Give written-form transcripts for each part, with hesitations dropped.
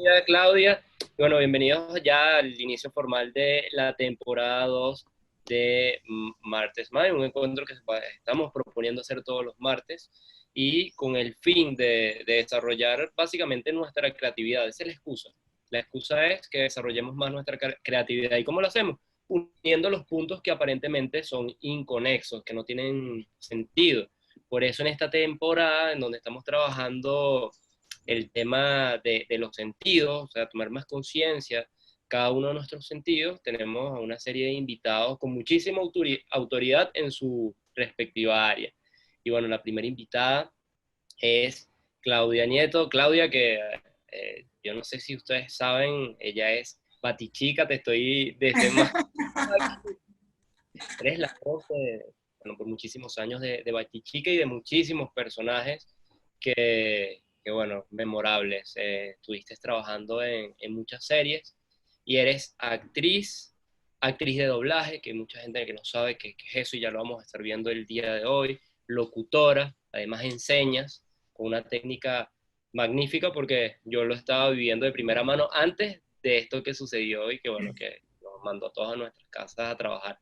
Bienvenida, Claudia. Bueno, bienvenidos ya al inicio formal de la temporada 2 de Martes Mind, un encuentro que estamos proponiendo hacer todos los martes y con el fin de desarrollar básicamente nuestra creatividad. Esa es la excusa. La excusa es que desarrollemos más nuestra creatividad. ¿Y cómo lo hacemos? Uniendo los puntos que aparentemente son inconexos, que no tienen sentido. Por eso en esta temporada en donde estamos trabajando el tema de los sentidos, o sea, tomar más conciencia cada uno de nuestros sentidos, tenemos a una serie de invitados con muchísima autoridad en su respectiva área. Y bueno, la primera invitada es Claudia Nieto. Claudia, que yo no sé si ustedes saben, ella es Batichica, te estoy desde más... Eres la voz bueno, por muchísimos años de Batichica y de muchísimos personajes bueno, memorables. Estuviste trabajando en muchas series y eres actriz de doblaje, que hay mucha gente que no sabe qué es eso y ya lo vamos a estar viendo el día de hoy, locutora, además enseñas con una técnica magnífica porque yo lo estaba viviendo de primera mano antes de esto que sucedió y que bueno, que nos mandó a todas nuestras casas a trabajar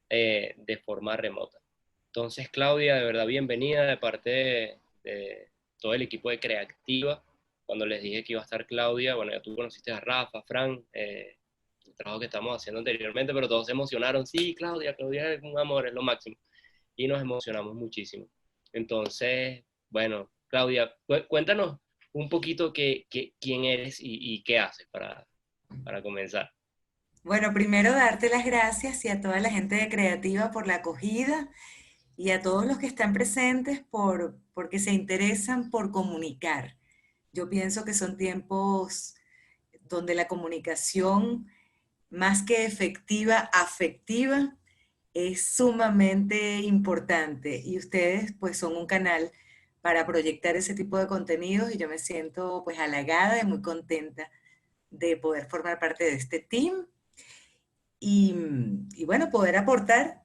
de forma remota. Entonces, Claudia, de verdad, bienvenida de parte de todo el equipo de Creativa. Cuando les dije que iba a estar Claudia, bueno, ya tú conociste a Rafa, Fran, el trabajo que estamos haciendo anteriormente, pero todos se emocionaron. Sí, Claudia, Claudia es un amor, es lo máximo. Y nos emocionamos muchísimo. Entonces, bueno, Claudia, cuéntanos un poquito quién eres y qué haces para comenzar. Bueno, primero darte las gracias y a toda la gente de Creativa por la acogida y a todos los que están presentes porque se interesan por comunicar. Yo pienso que son tiempos donde la comunicación, más que efectiva, afectiva, es sumamente importante y ustedes pues son un canal para proyectar ese tipo de contenidos y yo me siento pues halagada y muy contenta de poder formar parte de este team y, y bueno, poder aportar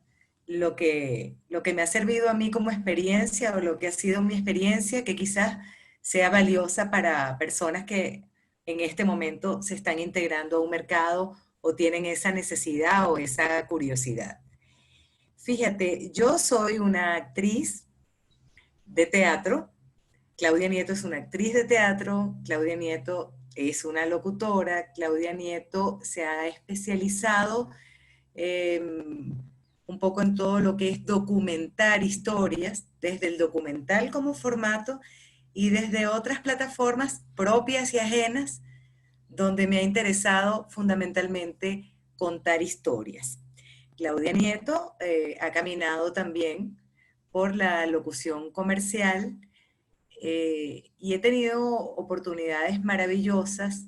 lo que me ha servido a mí como experiencia o lo que ha sido mi experiencia, que quizás sea valiosa para personas que en este momento se están integrando a un mercado o tienen esa necesidad o esa curiosidad. Fíjate, yo soy una actriz de teatro. Claudia Nieto es una actriz de teatro, Claudia Nieto es una locutora, Claudia Nieto se ha especializado eh, un poco en todo lo que es documentar historias, desde el documental como formato y desde otras plataformas propias y ajenas, donde me ha interesado fundamentalmente contar historias. Claudia Nieto ha caminado también por la locución comercial y he tenido oportunidades maravillosas,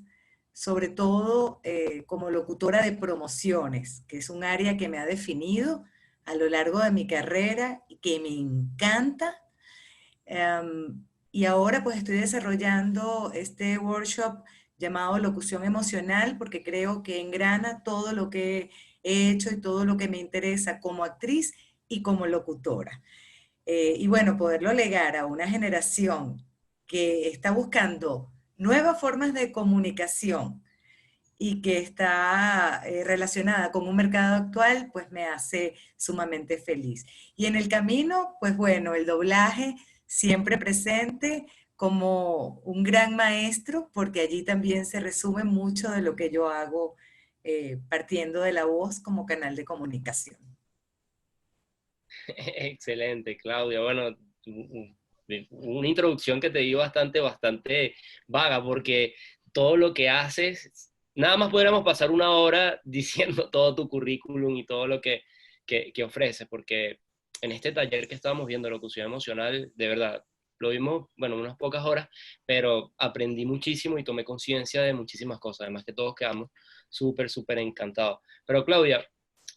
sobre todo como locutora de promociones, que es un área que me ha definido a lo largo de mi carrera y que me encanta. Y ahora pues estoy desarrollando este workshop llamado Locución Emocional porque creo que engrana todo lo que he hecho y todo lo que me interesa como actriz y como locutora. Y bueno, poderlo legar a una generación que está buscando nuevas formas de comunicación y que está relacionada con un mercado actual, pues me hace sumamente feliz. Y en el camino, pues bueno, el doblaje siempre presente como un gran maestro, porque allí también se resume mucho de lo que yo hago partiendo de la voz como canal de comunicación. Excelente, Claudia. Bueno, una introducción que te di bastante vaga, porque todo lo que haces, nada más podríamos pasar una hora diciendo todo tu currículum y todo lo que ofreces, porque en este taller que estábamos viendo, locución emocional, de verdad, lo vimos, bueno, unas pocas horas, pero aprendí muchísimo y tomé conciencia de muchísimas cosas, además que todos quedamos súper encantados. Pero Claudia,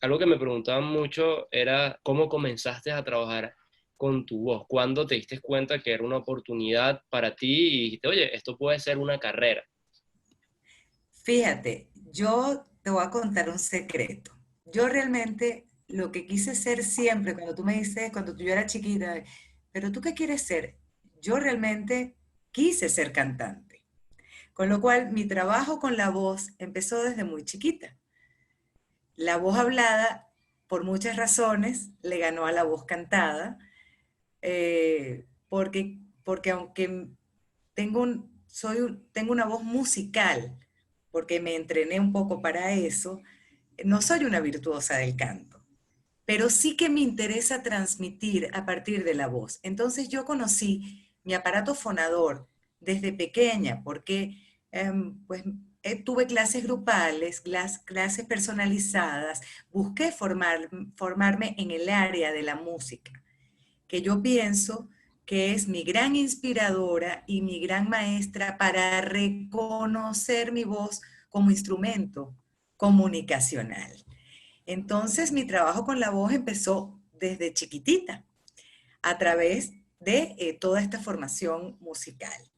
algo que me preguntaban mucho era cómo comenzaste a trabajar con tu voz, cuándo te diste cuenta que era una oportunidad para ti y dijiste, oye, esto puede ser una carrera. Fíjate, yo te voy a contar un secreto. Yo realmente lo que quise ser siempre, cuando tú me dices, cuando yo era chiquita, pero ¿tú qué quieres ser? Yo realmente quise ser cantante, Con lo cual, mi trabajo con la voz empezó desde muy chiquita. La voz hablada, por muchas razones, le ganó a la voz cantada, porque aunque tengo una voz musical, porque me entrené un poco para eso, no soy una virtuosa del canto, pero sí que me interesa transmitir a partir de la voz. Entonces yo conocí mi aparato fonador desde pequeña, porque pues tuve clases grupales, clases personalizadas, busqué formarme en el área de la música, que yo pienso que es mi gran inspiradora y mi gran maestra para reconocer mi voz como instrumento comunicacional. Entonces mi trabajo con la voz empezó desde chiquitita, a través de toda esta formación musical.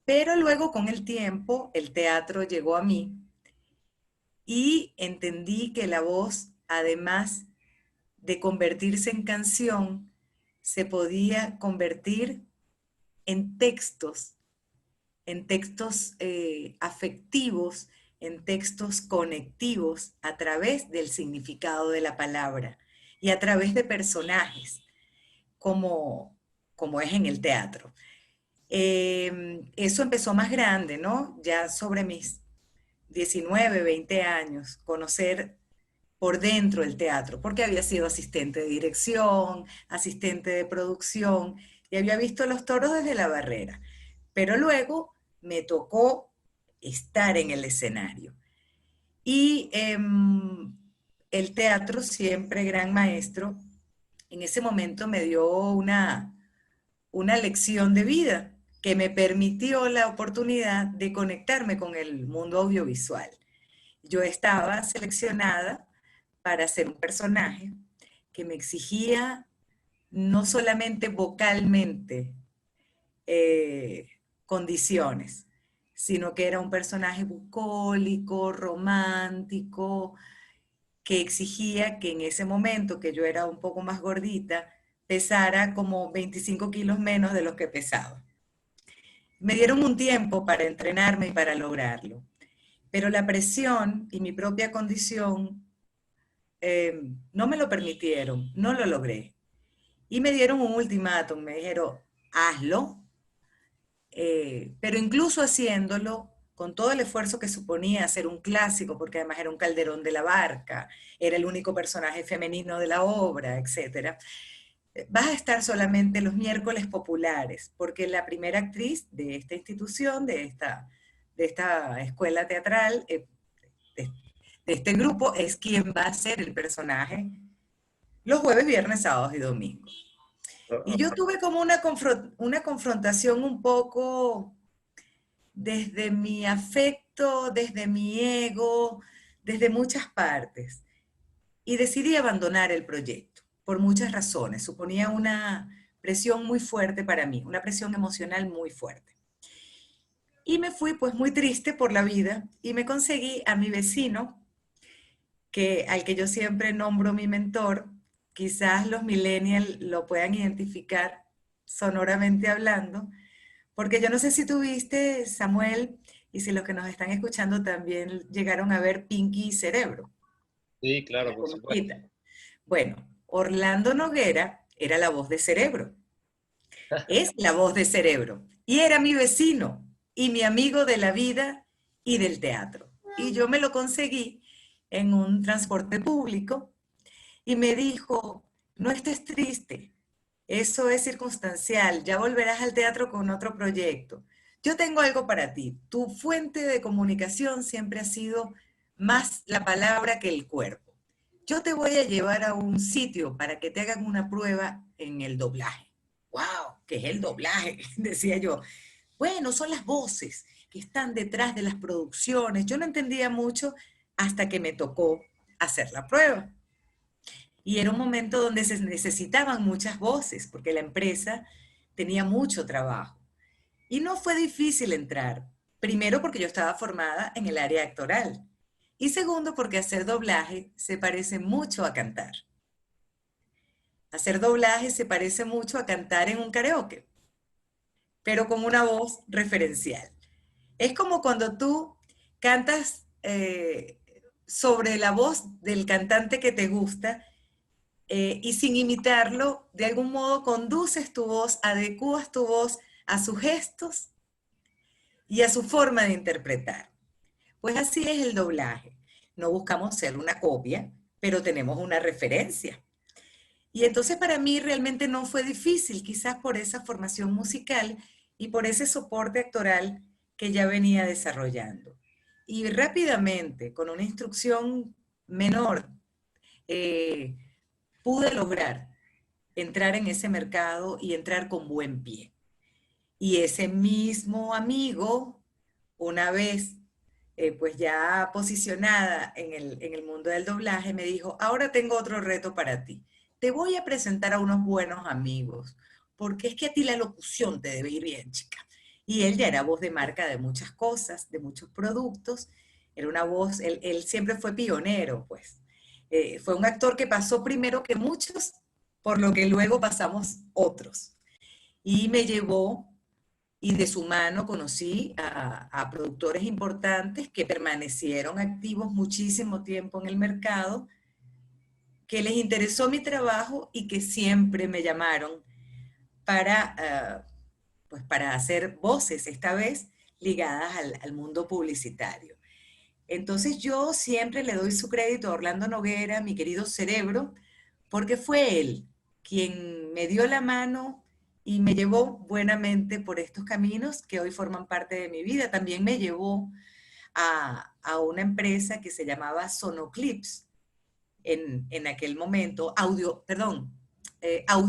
Pero luego con el tiempo el teatro llegó a mí y entendí que la voz, además de convertirse en canción, se podía convertir en textos afectivos, en textos conectivos a través del significado de la palabra y a través de personajes, como es en el teatro. Eso empezó más grande, ¿no? Ya sobre mis 19, 20 años, conocer por dentro el teatro, porque había sido asistente de dirección, asistente de producción, y había visto los toros desde la barrera. Pero luego me tocó estar en el escenario. Y el teatro, siempre gran maestro, en ese momento me dio una lección de vida que me permitió la oportunidad de conectarme con el mundo audiovisual. Yo estaba seleccionada para hacer un personaje que me exigía no solamente vocalmente eh, condiciones, sino que era un personaje bucólico, romántico, que exigía que en ese momento, que yo era un poco más gordita, pesara como 25 kilos menos de los que pesaba. Me dieron un tiempo para entrenarme y para lograrlo, pero la presión y mi propia condición no me lo permitieron, no lo logré. Y me dieron un ultimátum, me dijeron, hazlo, pero incluso haciéndolo, con todo el esfuerzo que suponía hacer un clásico, porque además era un Calderón de la Barca, era el único personaje femenino de la obra, etcétera, vas a estar solamente los miércoles populares, porque la primera actriz de esta institución, de esta escuela teatral, de este grupo, es quien va a ser el personaje los jueves, viernes, sábados y domingos. Y yo tuve como una confrontación un poco desde mi afecto, desde mi ego, desde muchas partes. Y decidí abandonar el proyecto por muchas razones. Suponía una presión muy fuerte para mí, una presión emocional muy fuerte. Y me fui pues muy triste por la vida y me conseguí a mi vecino, al que yo siempre nombro mi mentor. Quizás los millennials lo puedan identificar sonoramente hablando, porque yo no sé si tuviste, Samuel, y si los que nos están escuchando también llegaron a ver Pinky y Cerebro, Sí, claro, la por supuesto. comiquita. Bueno, Orlando Noguera era la voz de Cerebro, es la voz de Cerebro, y era mi vecino y mi amigo de la vida y del teatro. Y yo me lo conseguí en un transporte público y me dijo, no estés triste, eso es circunstancial, ya volverás al teatro con otro proyecto. Yo tengo algo para ti, tu fuente de comunicación siempre ha sido más la palabra que el cuerpo. Yo te voy a llevar a un sitio para que te hagan una prueba en el doblaje. ¡Wow! ¿Qué es el doblaje? Decía yo. Bueno, son las voces que están detrás de las producciones. Yo no entendía mucho hasta que me tocó hacer la prueba. Y era un momento donde se necesitaban muchas voces, porque la empresa tenía mucho trabajo. Y no fue difícil entrar. Primero porque yo estaba formada en el área actoral. Y segundo porque hacer doblaje se parece mucho a cantar. Hacer doblaje se parece mucho a cantar en un karaoke, pero con una voz referencial. Es como cuando tú cantas sobre la voz del cantante que te gusta y sin imitarlo, de algún modo conduces tu voz, adecuas tu voz a sus gestos y a su forma de interpretar. Pues así es el doblaje. No buscamos ser una copia, pero tenemos una referencia. Y entonces para mí realmente no fue difícil, quizás por esa formación musical y por ese soporte actoral que ya venía desarrollando. Y rápidamente, con una instrucción menor, eh, pude lograr entrar en ese mercado y entrar con buen pie. Y ese mismo amigo, una vez pues ya posicionada en el mundo del doblaje, me dijo, ahora tengo otro reto para ti. Te voy a presentar a unos buenos amigos, porque es que a ti la locución te debe ir bien, chica. Y él ya era voz de marca de muchas cosas, de muchos productos. Era una voz, él siempre fue pionero, pues. Fue un actor que pasó primero que muchos, por lo que luego pasamos otros. Y me llevó y de su mano conocí a productores importantes que permanecieron activos muchísimo tiempo en el mercado, que les interesó mi trabajo y que siempre me llamaron para, pues para hacer voces, esta vez ligadas al mundo publicitario. Entonces yo siempre le doy su crédito a Orlando Noguera, mi querido cerebro, porque fue él quien me dio la mano y me llevó buenamente por estos caminos que hoy forman parte de mi vida. También me llevó a una empresa que se llamaba Sonoclips en aquel momento,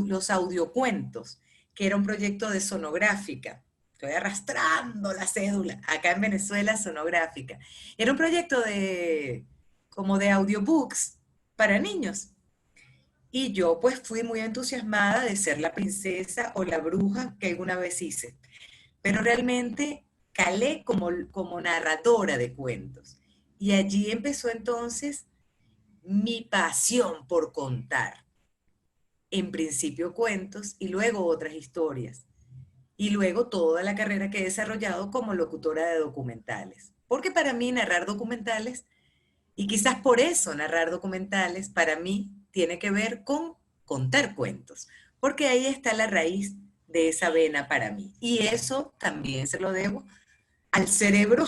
los audiocuentos, que era un proyecto de sonográfica. Estoy arrastrando la cédula, acá en Venezuela, sonográfica. Era un proyecto como de audiobooks para niños. Y yo pues fui muy entusiasmada de ser la princesa o la bruja que alguna vez hice. Pero realmente calé como narradora de cuentos. Y allí empezó entonces mi pasión por contar. En principio cuentos y luego otras historias. Y luego toda la carrera que he desarrollado como locutora de documentales. Porque para mí narrar documentales, y quizás por eso narrar documentales, para mí tiene que ver con contar cuentos. Porque ahí está la raíz de esa vena para mí. Y eso también se lo debo al cerebro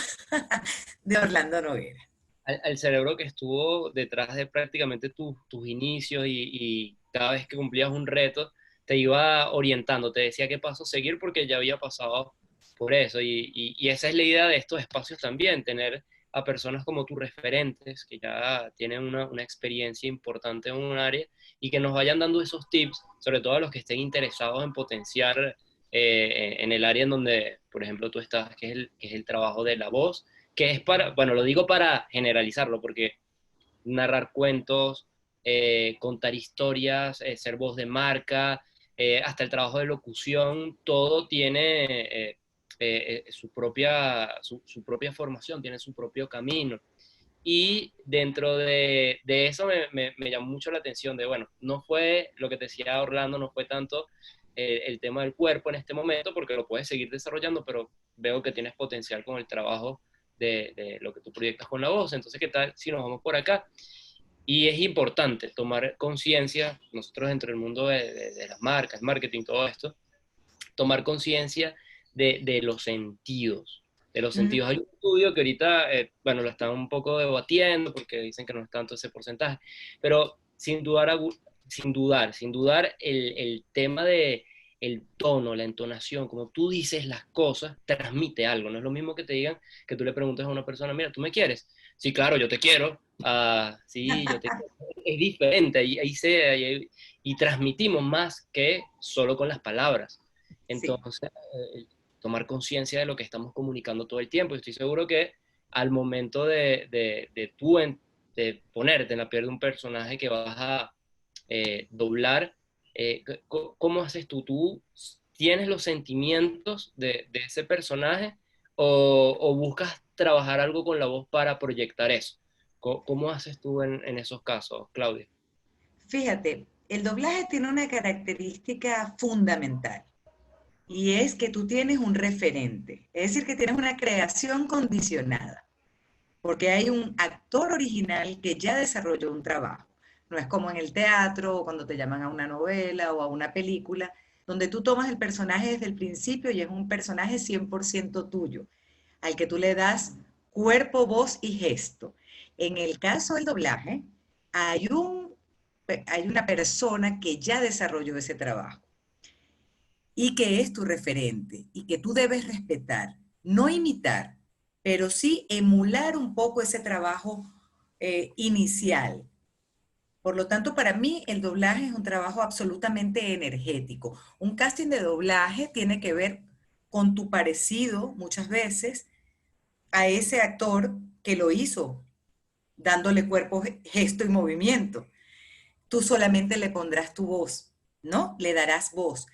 de Orlando Noguera. Al cerebro que estuvo detrás de prácticamente tus inicios y cada vez que cumplías un reto, te iba orientando, te decía qué paso seguir porque ya había pasado por eso. Y esa es la idea de estos espacios también, tener a personas como tus referentes, que ya tienen una experiencia importante en un área y que nos vayan dando esos tips, sobre todo a los que estén interesados en potenciar en el área en donde, por ejemplo, tú estás, que es el trabajo de la voz, que es para, bueno, lo digo para generalizarlo, porque narrar cuentos, contar historias, ser voz de marca, hasta el trabajo de locución, todo tiene su propia formación, tiene su propio camino. Y dentro de eso me llamó mucho la atención de, bueno, no fue lo que te decía Orlando, no fue tanto el tema del cuerpo en este momento, porque lo puedes seguir desarrollando, pero veo que tienes potencial con el trabajo de lo que tú proyectas con la voz. Entonces, ¿qué tal si nos vamos por acá? Y es importante tomar conciencia, nosotros dentro del mundo de las marcas, marketing, todo esto, tomar conciencia de los sentidos. De los Mm. sentidos. Hay un estudio que ahorita, bueno, lo están un poco debatiendo porque dicen que no es tanto ese porcentaje, pero sin dudar el tema de el tono, la entonación, como tú dices las cosas, transmite algo. No es lo mismo que te digan que tú le preguntes a una persona, mira, ¿tú me quieres? Sí, claro, yo te quiero. Ah, sí, yo te quiero. Es diferente, y transmitimos más que solo con las palabras. Sí. Entonces, tomar conciencia de lo que estamos comunicando todo el tiempo. Y estoy seguro que al momento de ponerte en la piel de un personaje que vas a doblar, ¿cómo haces tú? ¿Tú tienes los sentimientos de ese personaje o buscas trabajar algo con la voz para proyectar eso? ¿Cómo haces tú en esos casos, Claudia? Fíjate, el doblaje tiene una característica fundamental. y es que tú tienes un referente, es decir, que tienes una creación condicionada, porque hay un actor original que ya desarrolló un trabajo. No es como en el teatro o cuando te llaman a una novela o a una película, donde tú tomas el personaje desde el principio y es un personaje 100% tuyo, al que tú le das cuerpo, voz y gesto. En el caso del doblaje, hay, hay una persona que ya desarrolló ese trabajo y que es tu referente y que tú debes respetar, no imitar, pero sí emular un poco ese trabajo inicial. Por lo tanto, para mí el doblaje es un trabajo absolutamente energético. Un casting de doblaje tiene que ver con tu parecido muchas veces a ese actor que lo hizo, dándole cuerpo, gesto y movimiento. Tú solamente le pondrás tu voz, ¿no? Le darás voz.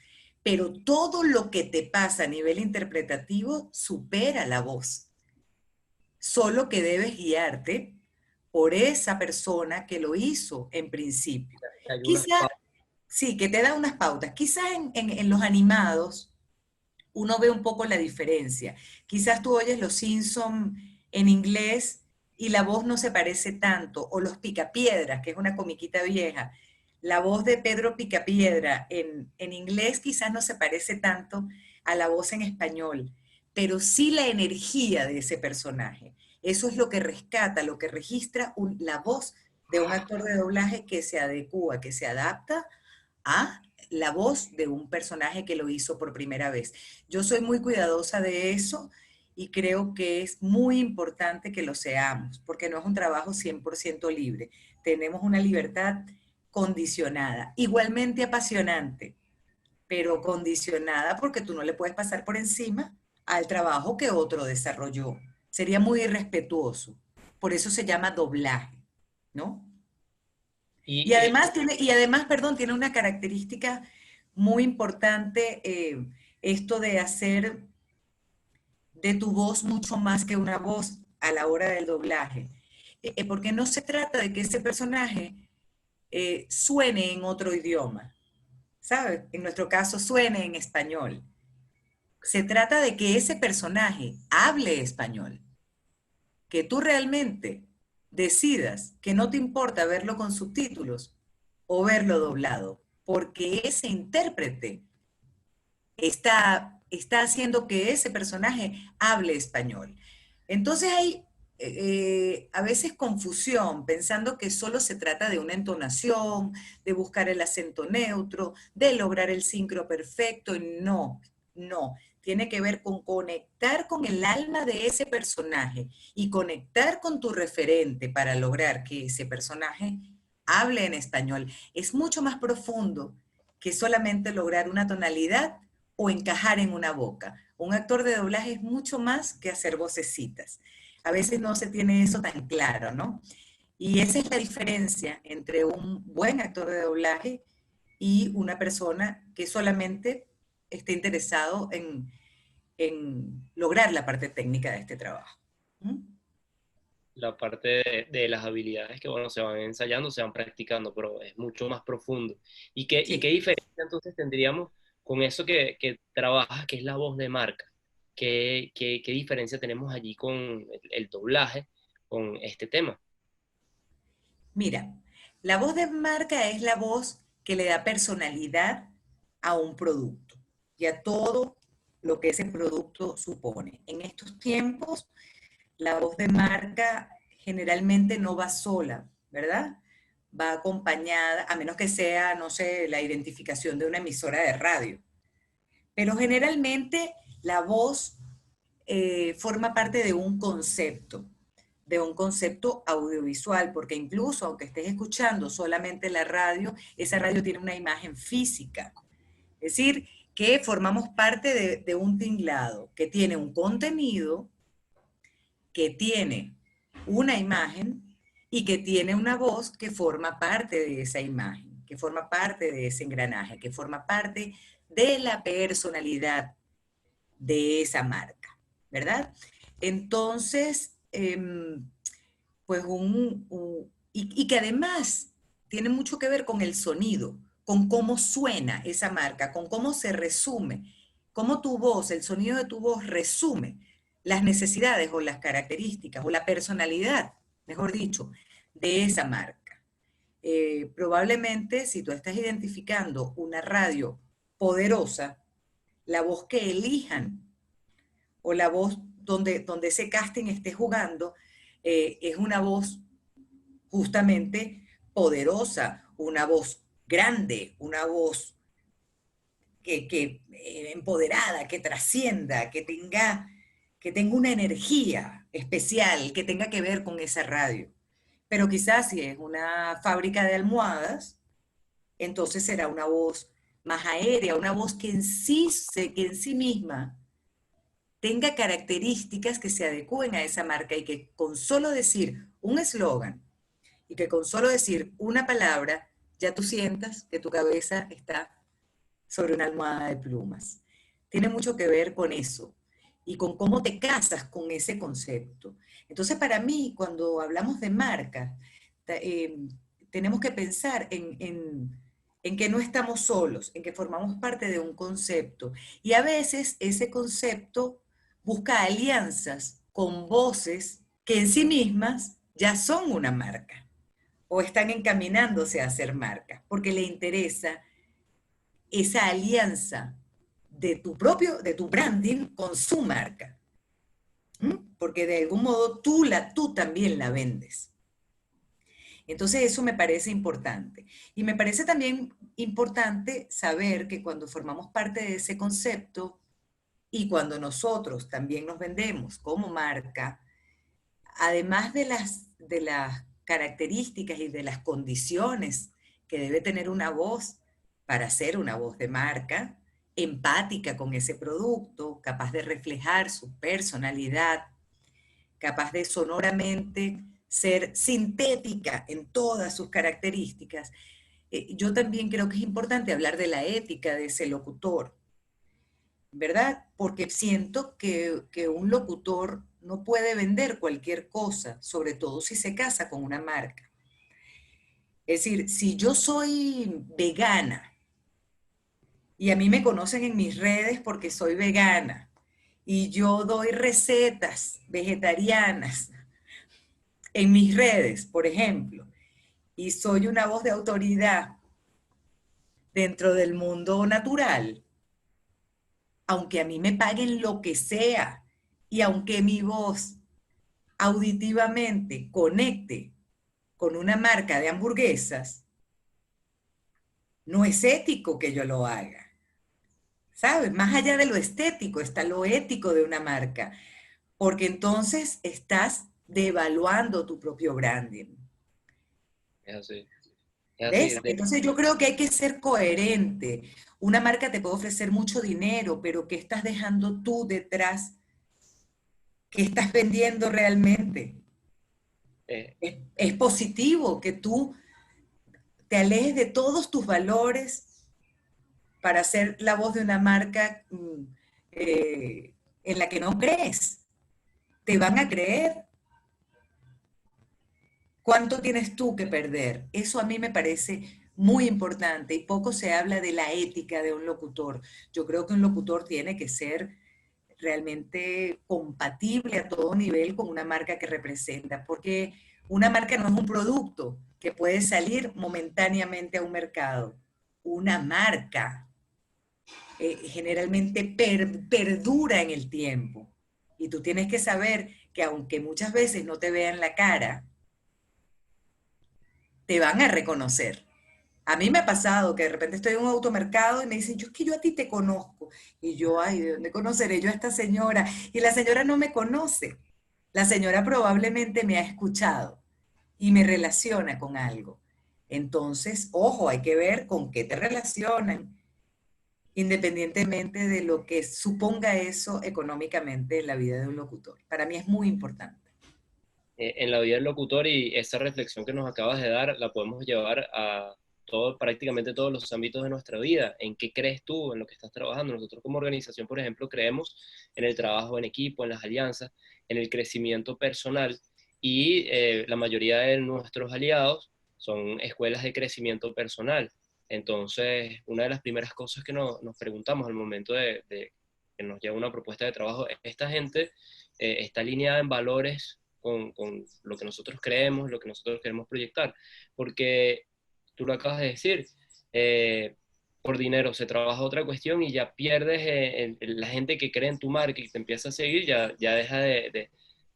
Pero todo lo que te pasa a nivel interpretativo supera la voz. Solo que debes guiarte por esa persona que lo hizo en principio. Hay unas Quizá, sí, que te da unas pautas. Quizás en los animados uno ve un poco la diferencia. Quizás tú oyes Los Simpson en inglés y la voz no se parece tanto, o Los Picapiedras, que es una comiquita vieja. La voz de Pedro Picapiedra en inglés quizás no se parece tanto a la voz en español, pero sí la energía de ese personaje. Eso es lo que rescata, lo que registra la voz de un actor de doblaje que se adecua, que se adapta a la voz de un personaje que lo hizo por primera vez. Yo soy muy cuidadosa de eso y creo que es muy importante que lo seamos, porque no es un trabajo 100% libre. Tenemos una libertad condicionada, igualmente apasionante, pero condicionada porque tú no le puedes pasar por encima al trabajo que otro desarrolló. Sería muy irrespetuoso. Por eso se llama doblaje, ¿no? y Y además, perdón, tiene una característica muy importante, esto de hacer de tu voz mucho más que una voz a la hora del doblaje. Porque no se trata de que ese personaje suene en otro idioma, ¿sabes? En nuestro caso, suene en español. Se trata de que ese personaje hable español, que tú realmente decidas que no te importa verlo con subtítulos o verlo doblado, porque ese intérprete está haciendo que ese personaje hable español. Entonces hay a veces confusión, pensando que solo se trata de una entonación, de buscar el acento neutro, de lograr el sincro perfecto. No, no. Tiene que ver con conectar con el alma de ese personaje y conectar con tu referente para lograr que ese personaje hable en español. Es mucho más profundo que solamente lograr una tonalidad o encajar en una boca. Un actor de doblaje es mucho más que hacer vocecitas. A veces no se tiene eso tan claro, ¿no? Y esa es la diferencia entre un buen actor de doblaje y una persona que solamente esté interesado en lograr la parte técnica de este trabajo. ¿Mm? la parte de las habilidades que, bueno, se van ensayando, se van practicando, pero es mucho más profundo. Y qué Sí. diferencia entonces tendríamos con eso que trabajas, que es la voz de marca? ¿Qué diferencia tenemos allí con el doblaje, con este tema? Mira, la voz de marca es la voz que le da personalidad a un producto y a todo lo que ese producto supone. En estos tiempos, la voz de marca generalmente no va sola, ¿verdad? Va acompañada, a menos que sea, no sé, la identificación de una emisora de radio. Pero generalmente la voz forma parte de un concepto audiovisual, porque incluso aunque estés escuchando solamente la radio, esa radio tiene una imagen física. Es decir, que formamos parte de un tinglado que tiene un contenido, que tiene una imagen y que tiene una voz que forma parte de esa imagen, que forma parte de ese engranaje, que forma parte de la personalidad de esa marca, ¿verdad? Entonces, pues y que además tiene mucho que ver con el sonido, con cómo suena esa marca, con cómo se resume cómo tu voz, el sonido de tu voz resume las necesidades o las características o la personalidad, mejor dicho, de esa marca. Probablemente si tú estás identificando una radio poderosa, la voz que elijan o la voz donde ese casting esté jugando es una voz justamente poderosa, una voz grande, una voz empoderada, que trascienda, que tenga una energía especial, que tenga que ver con esa radio. Pero quizás si es una fábrica de almohadas, entonces será una voz más aérea, una voz que en sí misma tenga características que se adecúen a esa marca y que con solo decir un eslogan y que con solo decir una palabra, ya tú sientas que tu cabeza está sobre una almohada de plumas. Tiene mucho que ver con eso y con cómo te casas con ese concepto. Entonces, para mí, cuando hablamos de marca, eh, tenemos que pensar en que no estamos solos, en que formamos parte de un concepto. Y a veces ese concepto busca alianzas con voces que en sí mismas ya son una marca o están encaminándose a ser marca, porque le interesa esa alianza de tu branding con su marca. Porque de algún modo tú también la vendes. Entonces eso me parece importante. Y me parece también importante saber que cuando formamos parte de ese concepto y cuando nosotros también nos vendemos como marca, además de las características y de las condiciones que debe tener una voz para ser una voz de marca, empática con ese producto, capaz de reflejar su personalidad, capaz de sonoramente ser sintética en todas sus características. Yo también creo que es importante hablar de la ética de ese locutor, ¿verdad? Porque siento que un locutor no puede vender cualquier cosa, sobre todo si se casa con una marca. Es decir, si yo soy vegana y a mí me conocen en mis redes porque soy vegana y yo doy recetas vegetarianas en mis redes, por ejemplo, y soy una voz de autoridad dentro del mundo natural, aunque a mí me paguen lo que sea y aunque mi voz auditivamente conecte con una marca de hamburguesas, no es ético que yo lo haga. ¿Sabes? Más allá de lo estético está lo ético de una marca, porque entonces estás devaluando tu propio branding. Es así. Es así. ¿Ves? Entonces yo creo que hay que ser coherente. Una marca te puede ofrecer mucho dinero, pero ¿qué estás dejando tú detrás? ¿Qué estás vendiendo realmente? Eh, Es positivo que tú te alejes de todos tus valores para ser la voz de una marca en la que no crees. Te van a creer. ¿Cuánto tienes tú que perder? Eso a mí me parece muy importante y poco se habla de la ética de un locutor. Yo creo que un locutor tiene que ser realmente compatible a todo nivel con una marca que representa, porque una marca no es un producto que puede salir momentáneamente a un mercado. Una marca generalmente perdura en el tiempo. Y tú tienes que saber que aunque muchas veces no te vean la cara, te van a reconocer. A mí me ha pasado que de repente estoy en un automercado y me dicen, yo es que yo a ti te conozco. Y yo, ay, ¿de dónde conoceré yo a esta señora? Y la señora no me conoce. La señora probablemente me ha escuchado y me relaciona con algo. Entonces, ojo, hay que ver con qué te relacionan, independientemente de lo que suponga eso económicamente en la vida de un locutor. Para mí es muy importante. en la vida del locutor y esa reflexión que nos acabas de dar la podemos llevar a todo, prácticamente todos los ámbitos de nuestra vida. ¿En qué crees tú en lo que estás trabajando? Nosotros como organización, por ejemplo, creemos en el trabajo en equipo, en las alianzas, en el crecimiento personal y la mayoría de nuestros aliados son escuelas de crecimiento personal. Entonces, una de las primeras cosas que nos preguntamos al momento que nos lleva una propuesta de trabajo, esta gente está alineada en valores con lo que nosotros creemos, lo que nosotros queremos proyectar. Porque tú lo acabas de decir, por dinero se trabaja otra cuestión y ya pierdes la gente que cree en tu marca y te empieza a seguir, ya deja de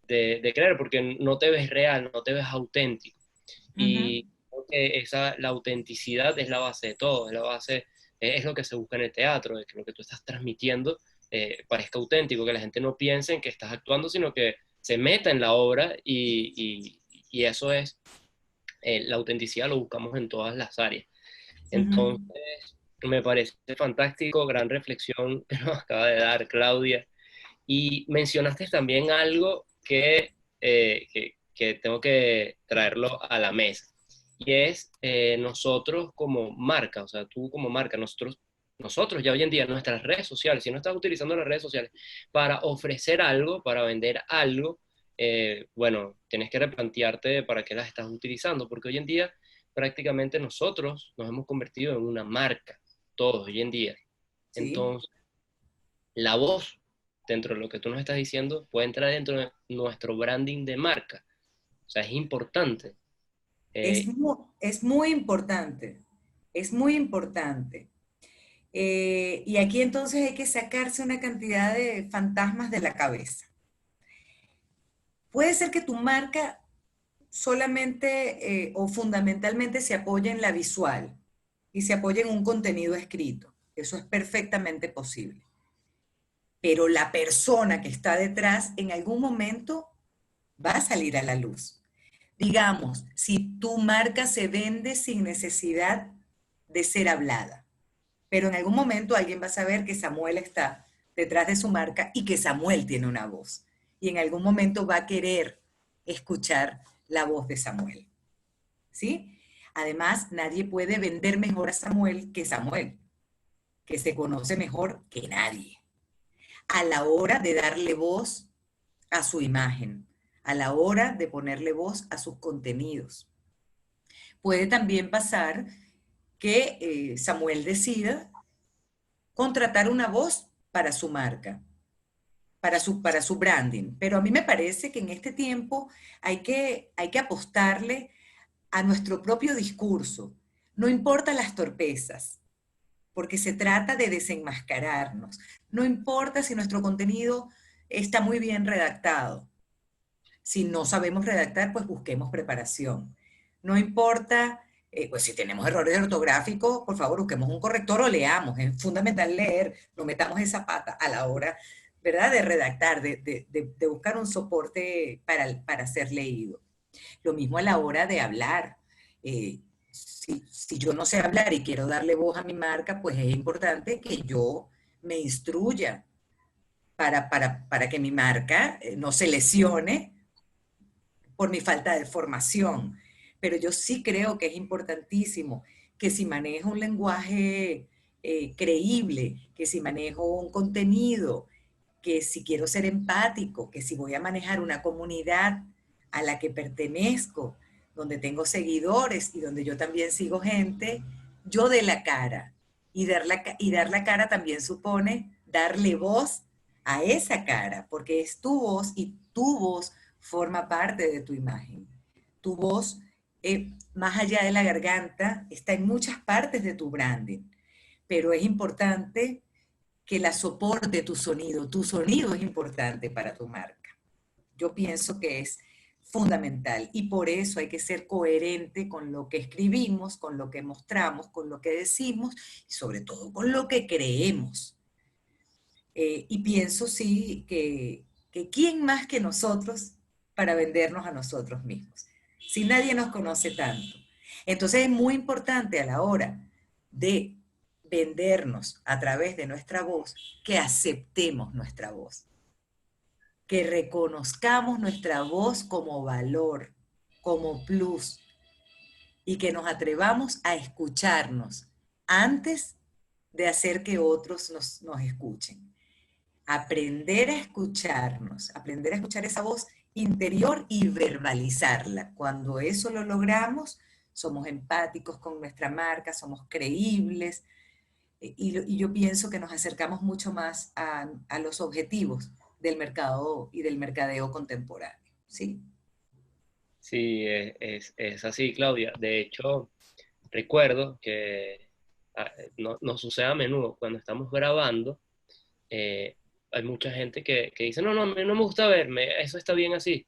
creer, porque no te ves real, no te ves auténtico. Ujú, Y creo que la autenticidad es la base de todo, es la base, es lo que se busca en el teatro, de que lo que tú estás transmitiendo parezca auténtico, que la gente no piense en que estás actuando, sino que se meta en la obra y eso es, la autenticidad lo buscamos en todas las áreas. ujú. Entonces, me parece fantástico, gran reflexión que nos acaba de dar Claudia. Y mencionaste también algo que tengo que traerlo a la mesa. Y es nosotros como marca, o sea, tú como marca, nosotros ya hoy en día, nuestras redes sociales, si no estás utilizando las redes sociales para ofrecer algo, para vender algo, bueno, tienes que replantearte para qué las estás utilizando, porque hoy en día prácticamente nosotros nos hemos convertido en una marca, todos hoy en día. Sí. Entonces, la voz, dentro de lo que tú nos estás diciendo, puede entrar dentro de nuestro branding de marca. O sea, es importante. Eh, Es muy importante, es muy importante. Y aquí entonces hay que sacarse una cantidad de fantasmas de la cabeza. Puede ser que tu marca solamente o fundamentalmente se apoye en la visual y se apoye en un contenido escrito. Eso es perfectamente posible. Pero la persona que está detrás en algún momento va a salir a la luz. Digamos, si tu marca se vende sin necesidad de ser hablada, pero en algún momento alguien va a saber que Samuel está detrás de su marca y que Samuel tiene una voz. Y en algún momento va a querer escuchar la voz de Samuel. ¿Sí? Además, nadie puede vender mejor a Samuel, que se conoce mejor que nadie. A la hora de darle voz a su imagen, a la hora de ponerle voz a sus contenidos. Puede también pasar que Samuel decida contratar una voz para su marca, para su branding. Pero a mí me parece que en este tiempo hay que apostarle a nuestro propio discurso. No importa las torpezas, porque se trata de desenmascararnos. No importa si nuestro contenido está muy bien redactado. Si no sabemos redactar, pues busquemos preparación. No importa, pues si tenemos errores ortográficos, por favor, busquemos un corrector o leamos. Es fundamental leer, no metamos esa pata a la hora, ¿verdad? De redactar, de buscar un soporte para ser leído. Lo mismo a la hora de hablar. Si yo no sé hablar y quiero darle voz a mi marca, pues es importante que yo me instruya para que mi marca no se lesione por mi falta de formación. Pero yo sí creo que es importantísimo que si manejo un lenguaje creíble, que si manejo un contenido, que si quiero ser empático, que si voy a manejar una comunidad a la que pertenezco, donde tengo seguidores y donde yo también sigo gente, yo dé la cara. Y dar la cara también supone darle voz a esa cara, porque es tu voz y tu voz forma parte de tu imagen. Tu voz, más allá de la garganta, está en muchas partes de tu branding, pero es importante que la soporte tu sonido. Tu sonido es importante para tu marca. Yo pienso que es fundamental y por eso hay que ser coherente con lo que escribimos, con lo que mostramos, con lo que decimos y sobre todo con lo que creemos. Y pienso sí que quién más que nosotros para vendernos a nosotros mismos, si nadie nos conoce tanto. Entonces es muy importante a la hora de vendernos a través de nuestra voz, que aceptemos nuestra voz, que reconozcamos nuestra voz como valor, como plus, y que nos atrevamos a escucharnos antes de hacer que otros nos escuchen. Aprender a escucharnos, aprender a escuchar esa voz interior y verbalizarla. Cuando eso lo logramos, somos empáticos con nuestra marca, somos creíbles, y yo pienso que nos acercamos mucho más a los objetivos del mercado y del mercadeo contemporáneo, ¿sí? Sí, es así, Claudia. De hecho, recuerdo que nos sucede a menudo cuando estamos grabando. Hay mucha gente que dice, no, no, no me gusta verme, eso está bien así,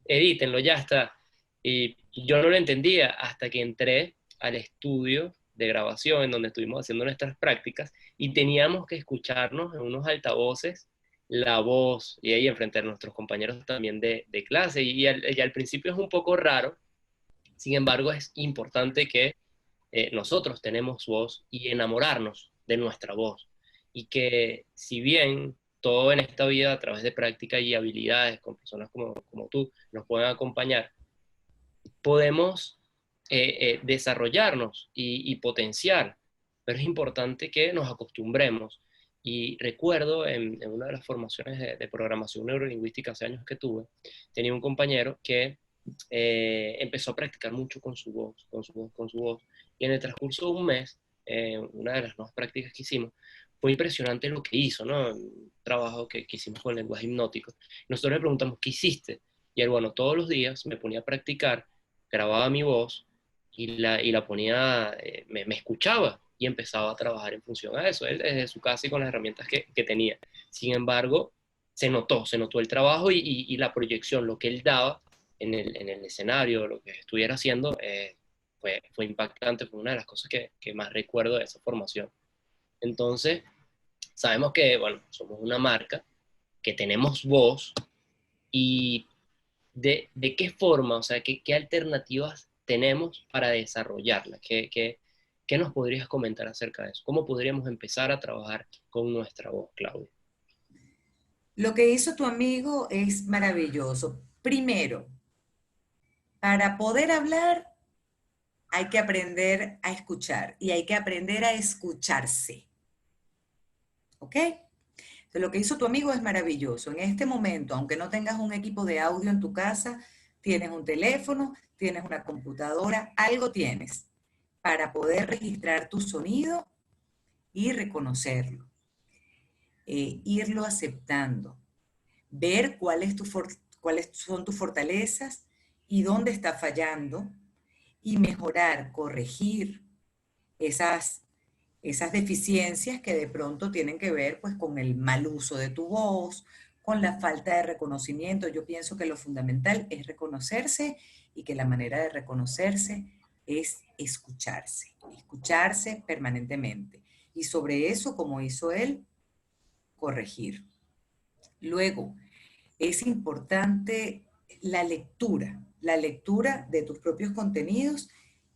edítenlo, ya está. Y yo no lo entendía hasta que entré al estudio de grabación en donde estuvimos haciendo nuestras prácticas y teníamos que escucharnos en unos altavoces la voz y ahí enfrente a nuestros compañeros también de clase. Y al principio es un poco raro, sin embargo es importante que nosotros tenemos voz y enamorarnos de nuestra voz. Y que si bien todo en esta vida a través de práctica y habilidades con personas como tú nos pueden acompañar, podemos desarrollarnos y potenciar, pero es importante que nos acostumbremos. Y recuerdo en una de las formaciones de programación neurolingüística hace años que tuve, tenía un compañero que empezó a practicar mucho con su voz, con su voz, con su voz. Y en el transcurso de un mes, una de las nuevas prácticas que hicimos, fue impresionante lo que hizo, ¿no? Un trabajo que hicimos con lenguaje hipnótico. Nosotros le preguntamos, ¿qué hiciste? Y él, bueno, todos los días me ponía a practicar, grababa mi voz y la ponía, me escuchaba y empezaba a trabajar en función a eso, él desde su casa y con las herramientas que tenía. Sin embargo, se notó el trabajo y la proyección, lo que él daba en el escenario, lo que estuviera haciendo, fue impactante, fue una de las cosas que más recuerdo de esa formación. Entonces, sabemos que, bueno, somos una marca, que tenemos voz y de qué forma, o sea, qué alternativas tenemos para desarrollarla. ¿Qué nos podrías comentar acerca de eso? ¿Cómo podríamos empezar a trabajar con nuestra voz, Claudia? Lo que hizo tu amigo es maravilloso. Primero, para poder hablar hay que aprender a escuchar y hay que aprender a escucharse. ¿Ok? Entonces, lo que hizo tu amigo es maravilloso. En este momento, aunque no tengas un equipo de audio en tu casa, tienes un teléfono, tienes una computadora, algo tienes para poder registrar tu sonido y reconocerlo, irlo aceptando, ver cuáles son tus fortalezas y dónde está fallando y mejorar, corregir esas, esas deficiencias que de pronto tienen que ver pues con el mal uso de tu voz, con la falta de reconocimiento. Yo pienso que lo fundamental es reconocerse y que la manera de reconocerse es escucharse, escucharse permanentemente. Y sobre eso, como hizo él, corregir. Luego, es importante la lectura de tus propios contenidos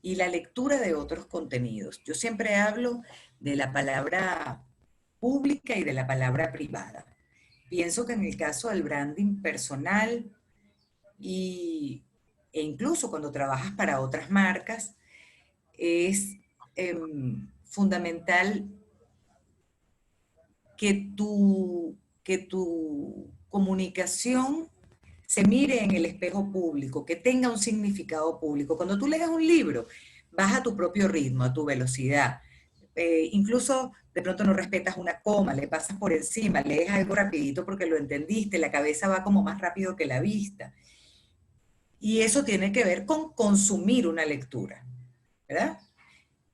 y la lectura de otros contenidos. Yo siempre hablo de la palabra pública y de la palabra privada. Pienso que en el caso del branding personal e incluso cuando trabajas para otras marcas, es fundamental que tu comunicación se mire en el espejo público, que tenga un significado público. Cuando tú lees un libro, vas a tu propio ritmo, a tu velocidad. Incluso de pronto no respetas una coma, le pasas por encima, lees algo rapidito porque lo entendiste, la cabeza va como más rápido que la vista. Y eso tiene que ver con consumir una lectura, ¿verdad?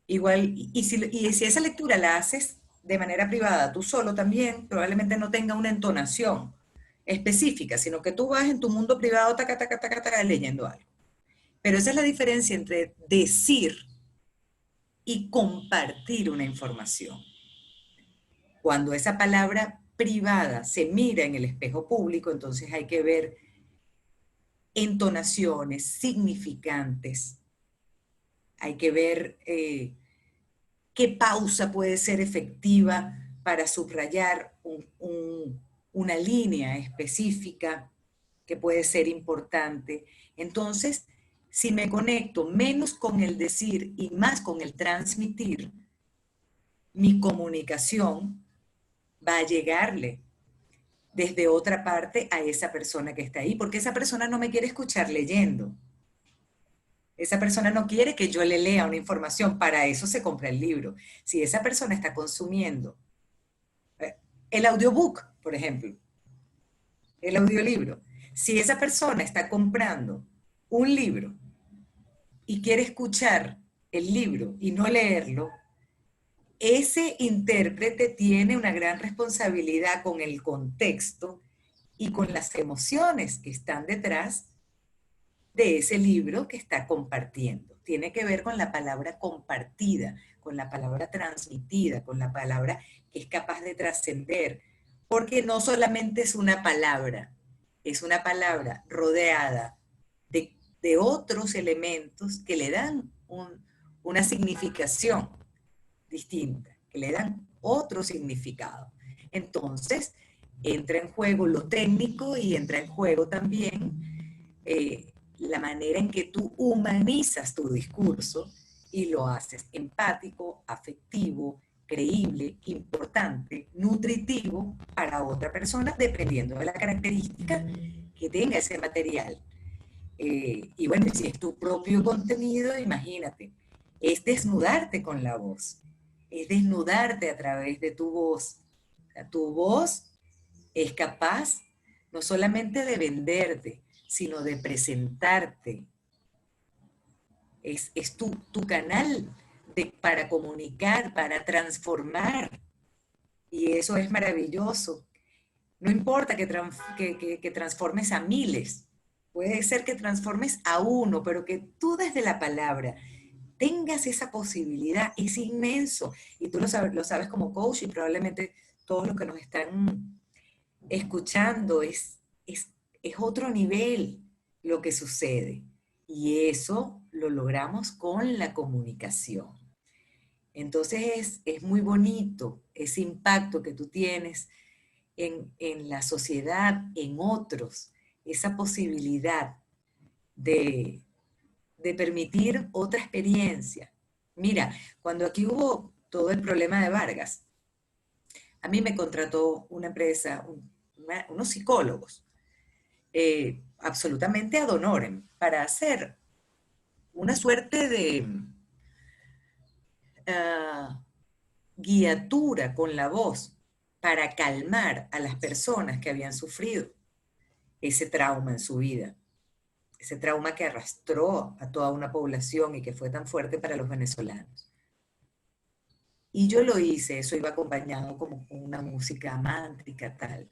Igual, y si esa lectura la haces de manera privada, tú solo también, probablemente no tenga una entonación específica, sino que tú vas en tu mundo privado, taca, taca, taca, taca, leyendo algo. Pero esa es la diferencia entre decir y compartir una información. Cuando esa palabra privada se mira en el espejo público, entonces hay que ver entonaciones significantes, hay que ver qué pausa puede ser efectiva para subrayar una línea específica que puede ser importante. Entonces, si me conecto menos con el decir y más con el transmitir, mi comunicación va a llegarle desde otra parte a esa persona que está ahí, porque esa persona no me quiere escuchar leyendo. Esa persona no quiere que yo le lea una información, para eso se compra el libro. Si esa persona está consumiendo eh, el audiobook, por ejemplo, el audiolibro, si esa persona está comprando un libro y quiere escuchar el libro y no leerlo, ese intérprete tiene una gran responsabilidad con el contexto y con las emociones que están detrás de ese libro que está compartiendo. Tiene que ver con la palabra compartida, con la palabra transmitida, con la palabra que es capaz de trascender, porque no solamente es una palabra rodeada de otros elementos que le dan una significación distinta, que le dan otro significado. Entonces, entra en juego lo técnico y entra en juego también la manera en que tú humanizas tu discurso y lo haces empático, afectivo, creíble, importante, nutritivo para otra persona, dependiendo de la característica que tenga ese material. Y bueno, si es tu propio contenido, imagínate, es desnudarte con la voz, es desnudarte a través de tu voz. O sea, tu voz es capaz no solamente de venderte, sino de presentarte. Es tu canal para comunicar, para transformar. Y eso es maravilloso. No importa que transformes a miles, puede ser que transformes a uno, pero que tú desde la palabra tengas esa posibilidad, es inmenso. Y tú lo sabes como coach y probablemente todos los que nos están escuchando, es otro nivel lo que sucede. Y eso lo logramos con la comunicación. Entonces es muy bonito ese impacto que tú tienes en la sociedad, en otros, esa posibilidad de, de permitir otra experiencia. Mira, cuando aquí hubo todo el problema de Vargas, a mí me contrató una empresa, unos psicólogos, absolutamente ad honorem, para hacer una suerte de uh, guiatura con la voz para calmar a las personas que habían sufrido ese trauma en su vida, ese trauma que arrastró a toda una población y que fue tan fuerte para los venezolanos. Y yo lo hice, eso iba acompañado como con una música mántrica tal.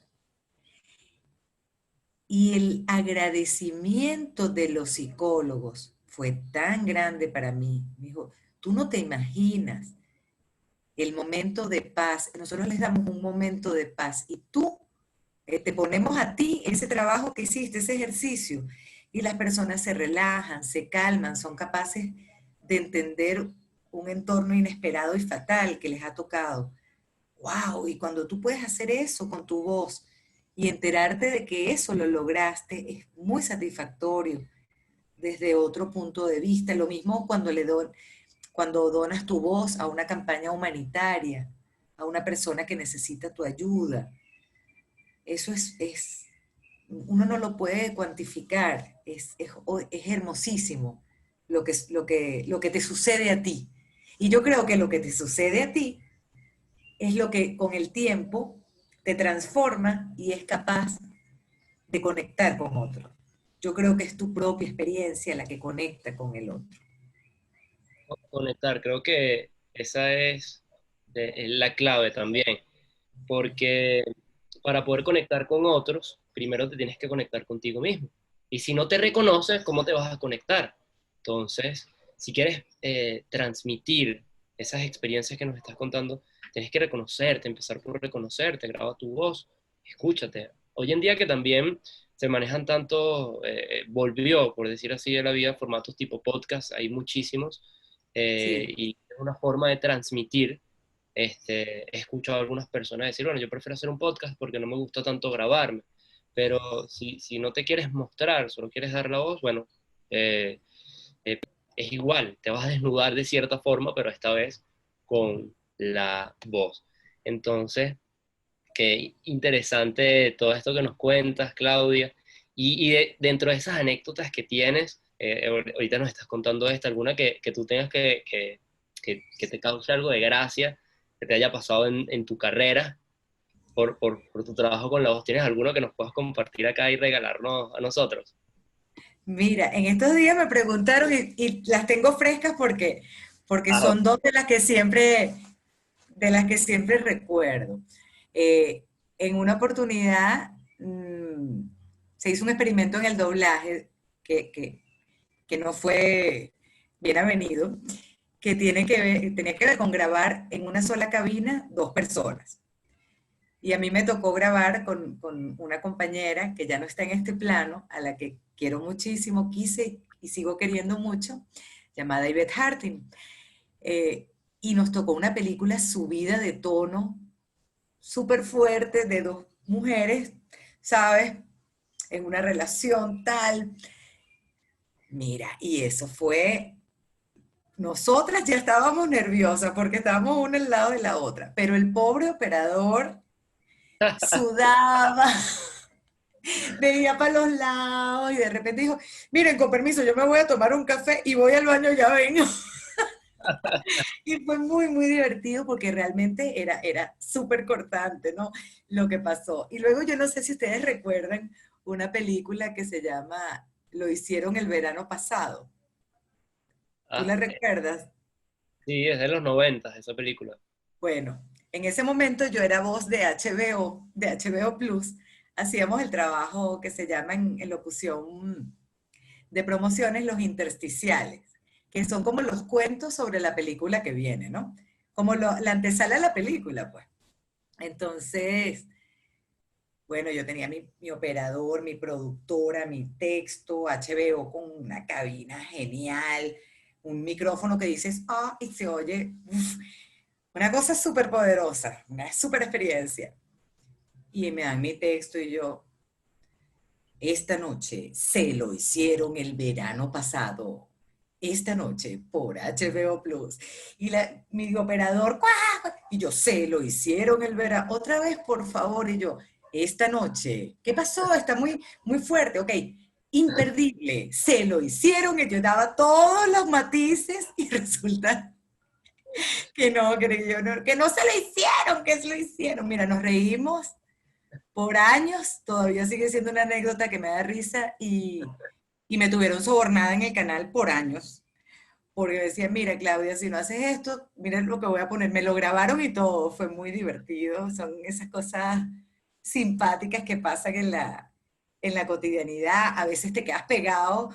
Y el agradecimiento de los psicólogos fue tan grande para mí. Me dijo, tú no te imaginas el momento de paz. Nosotros les damos un momento de paz y tú te ponemos a ti ese trabajo que hiciste, ese ejercicio, y las personas se relajan, se calman, son capaces de entender un entorno inesperado y fatal que les ha tocado. ¡Wow! Y cuando tú puedes hacer eso con tu voz y enterarte de que eso lo lograste, es muy satisfactorio desde otro punto de vista. Lo mismo cuando donas tu voz a una campaña humanitaria, a una persona que necesita tu ayuda. Eso uno no lo puede cuantificar, es hermosísimo lo que te sucede a ti. Y yo creo que lo que te sucede a ti es lo que con el tiempo te transforma y es capaz de conectar con otro. Yo creo que es tu propia experiencia la que conecta con el otro. Conectar, creo que esa es la clave también, porque para poder conectar con otros, primero te tienes que conectar contigo mismo. Y si no te reconoces, ¿cómo te vas a conectar? Entonces, si quieres transmitir esas experiencias que nos estás contando, tienes que reconocerte, empezar por reconocerte, graba tu voz, escúchate. Hoy en día que también se manejan tanto, volvió, por decir así, de la vida, formatos tipo podcast, hay muchísimos, Sí, y es una forma de transmitir. He escuchado a algunas personas decir, bueno, yo prefiero hacer un podcast porque no me gusta tanto grabarme, pero si no te quieres mostrar, solo quieres dar la voz, bueno, eh, es igual, te vas a desnudar de cierta forma, pero esta vez con la voz. Entonces, qué interesante todo esto que nos cuentas, Claudia, y dentro de esas anécdotas que tienes, ahorita nos estás contando esta, alguna que tú tengas que te cause algo de gracia, que te haya pasado en tu carrera por tu trabajo con la voz. ¿Tienes alguno que nos puedas compartir acá y regalarnos a nosotros? Mira, en estos días me preguntaron y las tengo frescas porque Ah, son dos de las que siempre recuerdo. En una oportunidad se hizo un experimento en el doblaje que no fue bien avenido, que tenía que ver con grabar en una sola cabina dos personas. Y a mí me tocó grabar con una compañera que ya no está en este plano, a la que quiero muchísimo, quise y sigo queriendo mucho, llamada Yvette Harting. Eh, y nos tocó una película subida de tono, súper fuerte, de dos mujeres, ¿sabes? En una relación tal. Mira, y eso fue, nosotras ya estábamos nerviosas porque estábamos una al lado de la otra, pero el pobre operador sudaba, veía para los lados y de repente dijo, miren, con permiso, yo me voy a tomar un café y voy al baño, ya vengo. Y fue muy, muy divertido porque realmente era súper cortante, ¿no? Lo que pasó. Y luego yo no sé si ustedes recuerdan una película que se llama Lo hicieron el verano pasado. ¿Tú ah, la recuerdas? sí, es de los 90 esa película. Bueno, en ese momento yo era voz de HBO Plus. Hacíamos el trabajo que se llama en locución de promociones los intersticiales, que son como los cuentos sobre la película que viene, ¿no? Como la antesala de la película, pues. Entonces, bueno, yo tenía mi operador, mi productora, mi texto, HBO con una cabina genial, un micrófono que dices, ah, y se oye, uf, una cosa súper poderosa, una súper experiencia. Y me dan mi texto y yo, esta noche se lo hicieron el verano pasado. Esta noche por HBO Plus. Y mi operador, ¡cuá! Y yo, se lo hicieron el verano. Otra vez, por favor. Y yo, esta noche. ¿Qué pasó? Está muy, muy fuerte. Ok, imperdible. Se lo hicieron. Y yo daba todos los matices y resulta que no se lo hicieron, que se lo hicieron. Mira, nos reímos por años, todavía sigue siendo una anécdota que me da risa y me tuvieron sobornada en el canal por años, porque decían, mira Claudia, si no haces esto, mira lo que voy a poner, me lo grabaron y todo, fue muy divertido, son esas cosas simpáticas que pasan en la cotidianidad, a veces te quedas pegado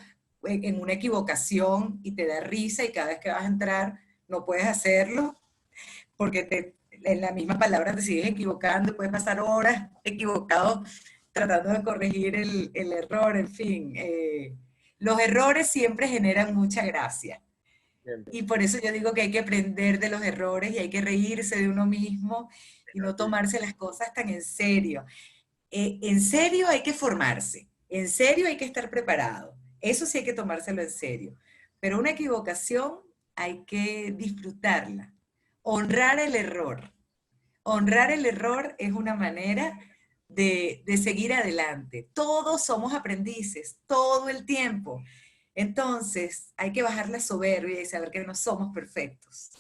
en una equivocación y te da risa y cada vez que vas a entrar no puedes hacerlo, porque en la misma palabra te sigues equivocando, puedes pasar horas equivocado tratando de corregir el error, en fin. Los errores siempre generan mucha gracia. Siempre. Y por eso yo digo que hay que aprender de los errores y hay que reírse de uno mismo y no tomarse las cosas tan en serio. En serio hay que formarse, en serio hay que estar preparado. Eso sí hay que tomárselo en serio. Pero una equivocación hay que disfrutarla, honrar el error. Honrar el error es una manera de seguir adelante. Todos somos aprendices, todo el tiempo. Entonces, hay que bajar la soberbia y saber que no somos perfectos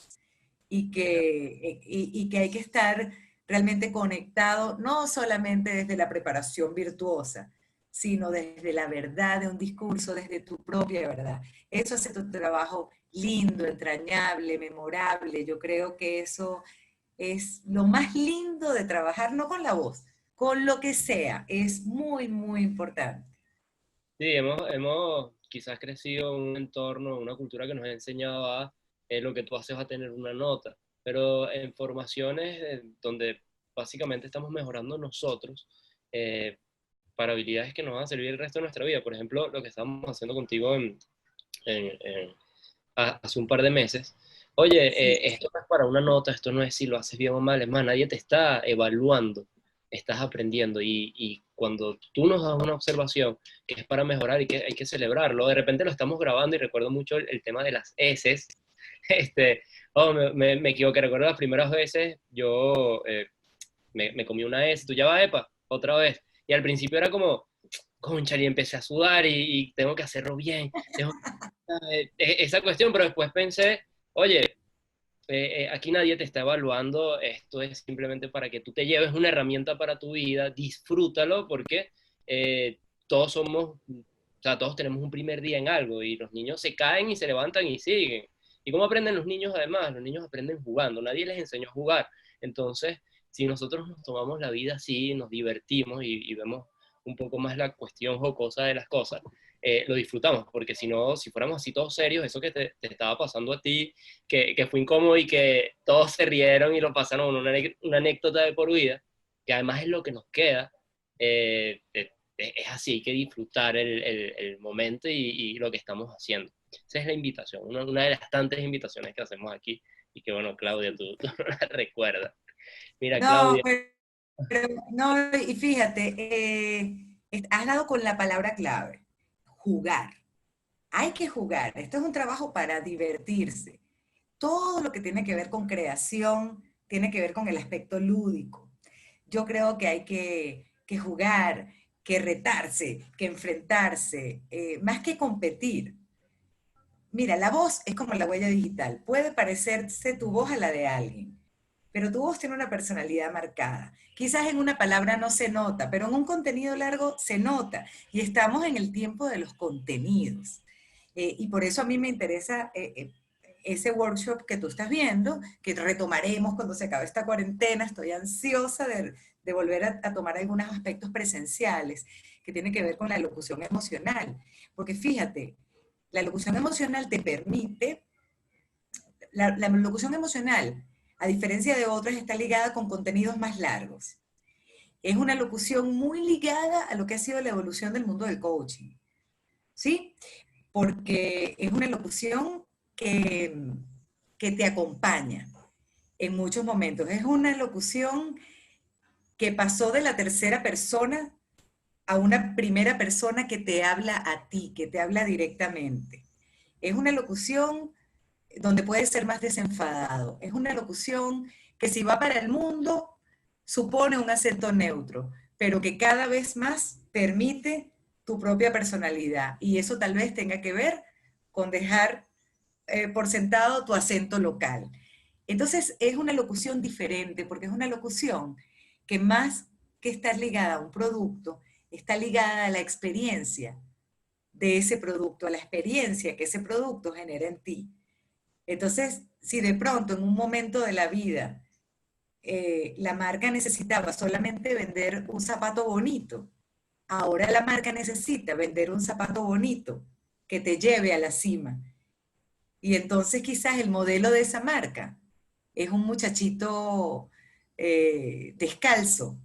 y que hay que estar realmente conectado, no solamente desde la preparación virtuosa, sino desde la verdad de un discurso, desde tu propia verdad. Eso hace tu trabajo lindo, entrañable, memorable. Yo creo que eso es lo más lindo de trabajar, no con la voz, con lo que sea. Es muy, muy importante. Sí, hemos quizás crecido en un entorno, una cultura que nos ha enseñado a lo que tú haces va a tener una nota, pero en formaciones donde básicamente estamos mejorando nosotros eh, para habilidades que nos van a servir el resto de nuestra vida. Por ejemplo, lo que estamos haciendo contigo hace un par de meses. Oye, Sí, esto no es para una nota, esto no es si lo haces bien o mal, es más, nadie te está evaluando, estás aprendiendo y cuando tú nos das una observación que es para mejorar y que hay que celebrarlo, de repente lo estamos grabando y recuerdo mucho el tema de las heces, este, oh, me equivoqué, recuerdo las primeras veces me comí una S, tú ya va, epa, otra vez, y al principio era como concha, y empecé a sudar y tengo que hacerlo bien. Esa cuestión, pero después pensé, oye, aquí nadie te está evaluando, esto es simplemente para que tú te lleves una herramienta para tu vida, disfrútalo porque todos somos, o sea, todos tenemos un primer día en algo y los niños se caen y se levantan y siguen. ¿Y cómo aprenden los niños además? Los niños aprenden jugando, nadie les enseñó a jugar. Entonces, si nosotros nos tomamos la vida así, nos divertimos y vemos un poco más la cuestión jocosa de las cosas, lo disfrutamos, porque si no, si fuéramos así todos serios, eso que te estaba pasando a ti, que fue incómodo y que todos se rieron y lo pasaron una anécdota de por vida, que además es lo que nos queda, es así, hay que disfrutar el momento y lo que estamos haciendo. Esa es la invitación, una de las tantas invitaciones que hacemos aquí y que bueno, Claudia, tú no la recuerdas. Mira, No, Claudia. pero no, y fíjate, has dado con la palabra clave, jugar. Hay que jugar. Esto es un trabajo para divertirse. Todo lo que tiene que ver con creación tiene que ver con el aspecto lúdico. Yo creo que hay que jugar, que retarse, que enfrentarse, más que competir. Mira, la voz es como la huella digital. Puede parecerse tu voz a la de alguien, pero tu voz tiene una personalidad marcada. Quizás en una palabra no se nota, pero en un contenido largo se nota. Y estamos en el tiempo de los contenidos. Y por eso a mí me interesa ese workshop que tú estás viendo, que retomaremos cuando se acabe esta cuarentena. Estoy ansiosa de volver a tomar algunos aspectos presenciales que tienen que ver con la locución emocional. Porque fíjate, la locución emocional te permite, la locución emocional, a diferencia de otras, está ligada con contenidos más largos. Es una locución muy ligada a lo que ha sido la evolución del mundo del coaching, ¿sí? Porque es una locución que te acompaña en muchos momentos. Es una locución que pasó de la tercera persona a una primera persona que te habla a ti, que te habla directamente. Es una locución donde puedes ser más desenfadado. Es una locución que si va para el mundo supone un acento neutro, pero que cada vez más permite tu propia personalidad. Y eso tal vez tenga que ver con dejar por sentado tu acento local. Entonces es una locución diferente porque es una locución que más que estar ligada a un producto, está ligada a la experiencia de ese producto, a la experiencia que ese producto genera en ti. Entonces, si de pronto en un momento de la vida la marca necesitaba solamente vender un zapato bonito, ahora la marca necesita vender un zapato bonito que te lleve a la cima. Y entonces quizás el modelo de esa marca es un muchachito descalzo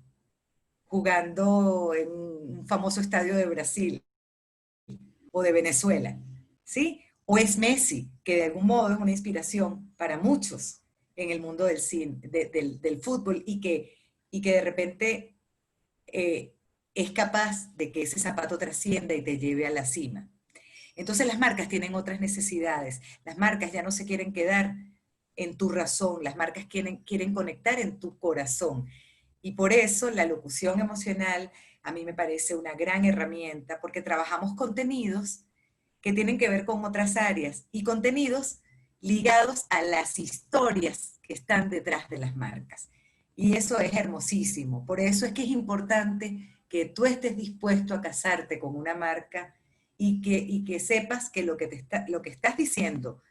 jugando en un famoso estadio de Brasil o de Venezuela, ¿sí? O es Messi, que de algún modo es una inspiración para muchos en el mundo del cine, del fútbol y que de repente eh, es capaz de que ese zapato trascienda y te lleve a la cima. Entonces las marcas tienen otras necesidades. Las marcas ya no se quieren quedar en tu razón, las marcas quieren conectar en tu corazón. Y por eso la locución emocional a mí me parece una gran herramienta porque trabajamos contenidos que tienen que ver con otras áreas y contenidos ligados a las historias que están detrás de las marcas. Y eso es hermosísimo. Por eso es que es importante que tú estés dispuesto a casarte con una marca y que sepas que lo que estás diciendo,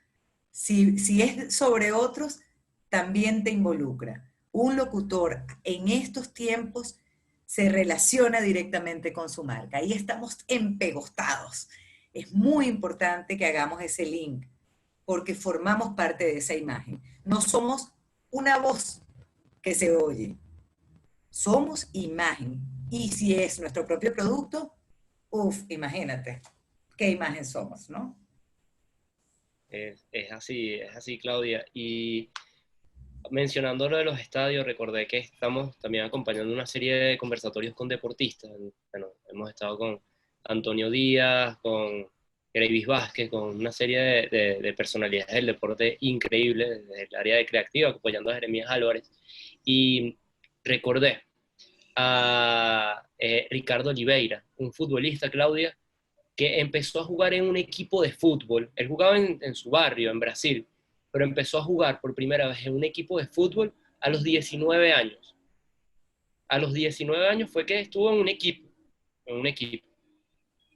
si es sobre otros, también te involucra. Un locutor en estos tiempos se relaciona directamente con su marca. Ahí estamos empegostados. Es muy importante que hagamos ese link, porque formamos parte de esa imagen. No somos una voz que se oye, somos imagen. Y si es nuestro propio producto, uff, imagínate qué imagen somos, ¿no? Es así, Claudia. Y mencionando lo de los estadios, recordé que estamos también acompañando una serie de conversatorios con deportistas. Bueno, hemos estado con Antonio Díaz, con Gravis Vázquez, con una serie de personalidades del deporte increíbles desde el área de creativa, apoyando a Jeremías Álvarez. Y recordé a Ricardo Oliveira, un futbolista, Claudia, que empezó a jugar en un equipo de fútbol. Él jugaba en su barrio, en Brasil, pero empezó a jugar por primera vez en un equipo de fútbol a los 19 años. A los 19 años fue que estuvo en un equipo.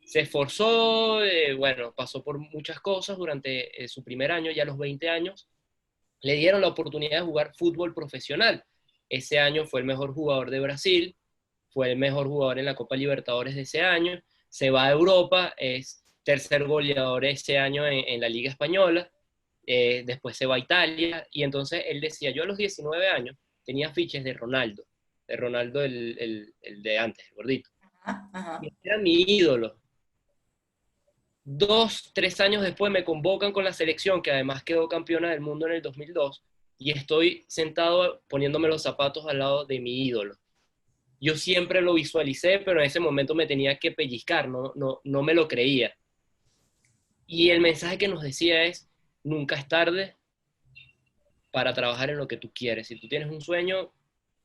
Se esforzó, bueno, pasó por muchas cosas durante su primer año, y a los 20 años le dieron la oportunidad de jugar fútbol profesional. Ese año fue el mejor jugador de Brasil, fue el mejor jugador en la Copa Libertadores de ese año, se va a Europa, es tercer goleador ese año en la Liga Española, después se va a Italia, y entonces él decía, yo a los 19 años tenía fiches de Ronaldo el de antes, el gordito, Ajá, y ajá. era mi ídolo. 2, 3 años después me convocan con la selección, que además quedó campeona del mundo en el 2002, y estoy sentado poniéndome los zapatos al lado de mi ídolo. Yo siempre lo visualicé, pero en ese momento me tenía que pellizcar, no me lo creía. Y el mensaje que nos decía es, nunca es tarde para trabajar en lo que tú quieres. Si tú tienes un sueño,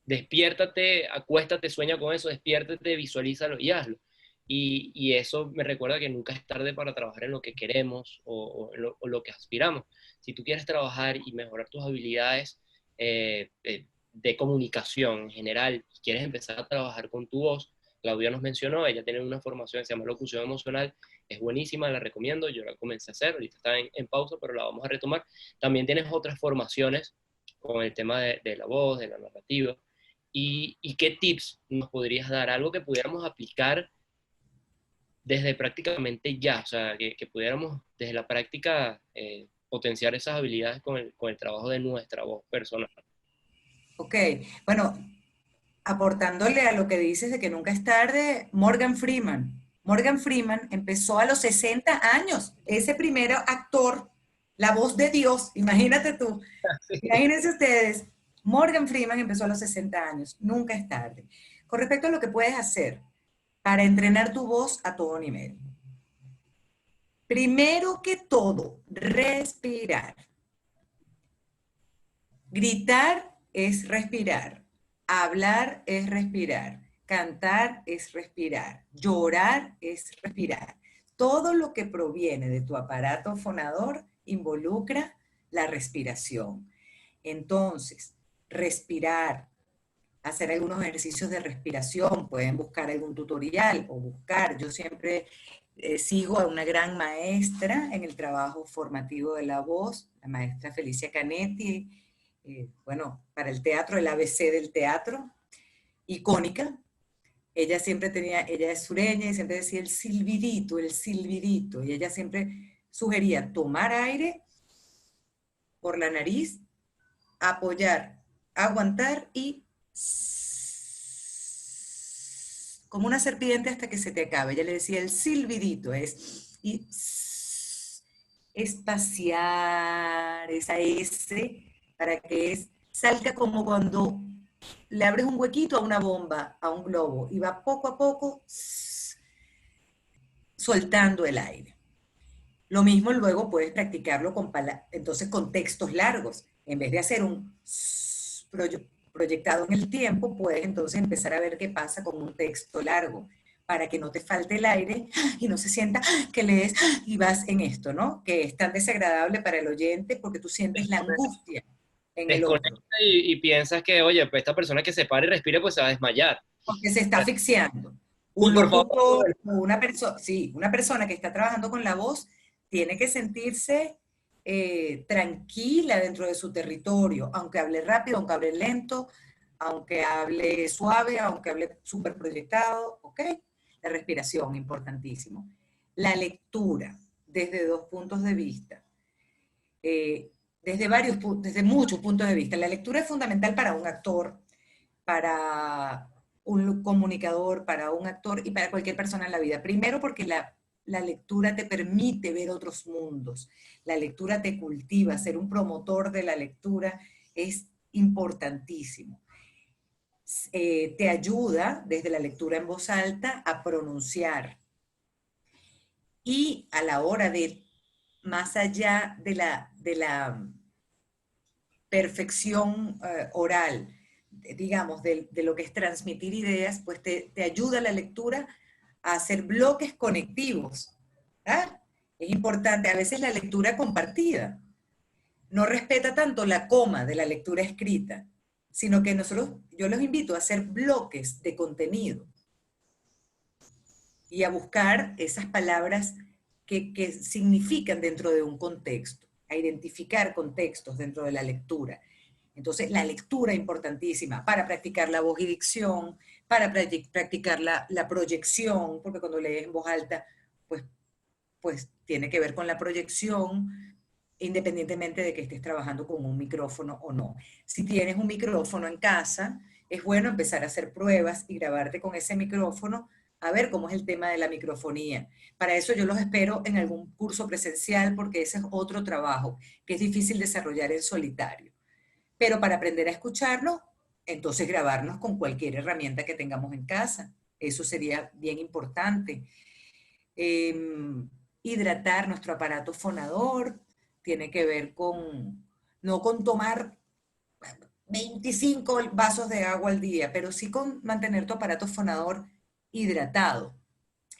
despiértate, acuéstate, sueña con eso, despiértate, visualízalo y hazlo. Y eso me recuerda que nunca es tarde para trabajar en lo que queremos o lo que aspiramos. Si tú quieres trabajar y mejorar tus habilidades de comunicación en general, y quieres empezar a trabajar con tu voz, Claudia nos mencionó, ella tiene una formación que se llama locución emocional, es buenísima, la recomiendo, yo la comencé a hacer, ahorita está en pausa, pero la vamos a retomar. También tienes otras formaciones con el tema de la voz, de la narrativa. ¿Y qué tips nos podrías dar? Algo que pudiéramos aplicar desde prácticamente ya, o sea, que pudiéramos desde la práctica potenciar esas habilidades con el trabajo de nuestra voz personal. Ok, bueno, aportándole a lo que dices de que nunca es tarde, Morgan Freeman. Morgan Freeman empezó a los 60 años, ese primer actor, la voz de Dios, imagínate tú, imagínense ustedes, Morgan Freeman empezó a los 60 años, nunca es tarde. Con respecto a lo que puedes hacer para entrenar tu voz a todo nivel. Primero que todo, respirar. Gritar es respirar, hablar es respirar, cantar es respirar, llorar es respirar. Todo lo que proviene de tu aparato fonador involucra la respiración. Entonces, respirar, hacer algunos ejercicios de respiración, pueden buscar algún tutorial o buscar, yo siempre sigo a una gran maestra en el trabajo formativo de la voz, la maestra Felicia Canetti, bueno, para el teatro, el ABC del teatro, icónica. Ella siempre tenía, ella es sureña y siempre decía el silbidito, y ella siempre sugería tomar aire por la nariz, apoyar, aguantar y como una serpiente hasta que se te acabe. Ella le decía el silbidito, es y espaciar esa S para que salga como cuando le abres un huequito a una bomba, a un globo, y va poco a poco soltando el aire. Lo mismo luego puedes practicarlo entonces con textos largos. En vez de hacer un proyectado en el tiempo, puedes entonces empezar a ver qué pasa con un texto largo, para que no te falte el aire y no se sienta que lees y vas en esto, ¿no? Que es tan desagradable para el oyente porque tú sientes la angustia en el otro, Desconecta y piensas que, oye, pues esta persona que se pare y respire, pues se va a desmayar. porque se está asfixiando. Y Un por favor, locutor o una persona, sí, una persona que está trabajando con la voz tiene que sentirse tranquila dentro de su territorio, aunque hable rápido, aunque hable lento, aunque hable suave, aunque hable súper proyectado, ¿ok? La respiración, importantísimo. La lectura, desde dos puntos de vista, eh, desde muchos puntos de vista. La lectura es fundamental para un actor, para un comunicador, para un actor y para cualquier persona en la vida. Primero porque la lectura te permite ver otros mundos, la lectura te cultiva, ser un promotor de la lectura es importantísimo. Te ayuda desde la lectura en voz alta a pronunciar y a la hora de, más allá de la perfección oral, digamos, de lo que es transmitir ideas, pues te ayuda la lectura a hacer bloques conectivos. ¿Ah? Es importante, a veces la lectura compartida no respeta tanto la coma de la lectura escrita, sino que yo los invito a hacer bloques de contenido y a buscar esas palabras que significan dentro de un contexto, a identificar contextos dentro de la lectura. Entonces, la lectura es importantísima para practicar la voz y dicción, para practicar la proyección, porque cuando lees en voz alta, pues, pues tiene que ver con la proyección, independientemente de que estés trabajando con un micrófono o no. Si tienes un micrófono en casa, es bueno empezar a hacer pruebas y grabarte con ese micrófono a ver cómo es el tema de la microfonía. Para eso yo los espero en algún curso presencial porque ese es otro trabajo que es difícil desarrollar en solitario. Pero para aprender a escucharlo, entonces grabarnos con cualquier herramienta que tengamos en casa. Eso sería bien importante. Hidratar nuestro aparato fonador tiene que ver con, no con tomar 25 vasos de agua al día, pero sí con mantener tu aparato fonador hidratado.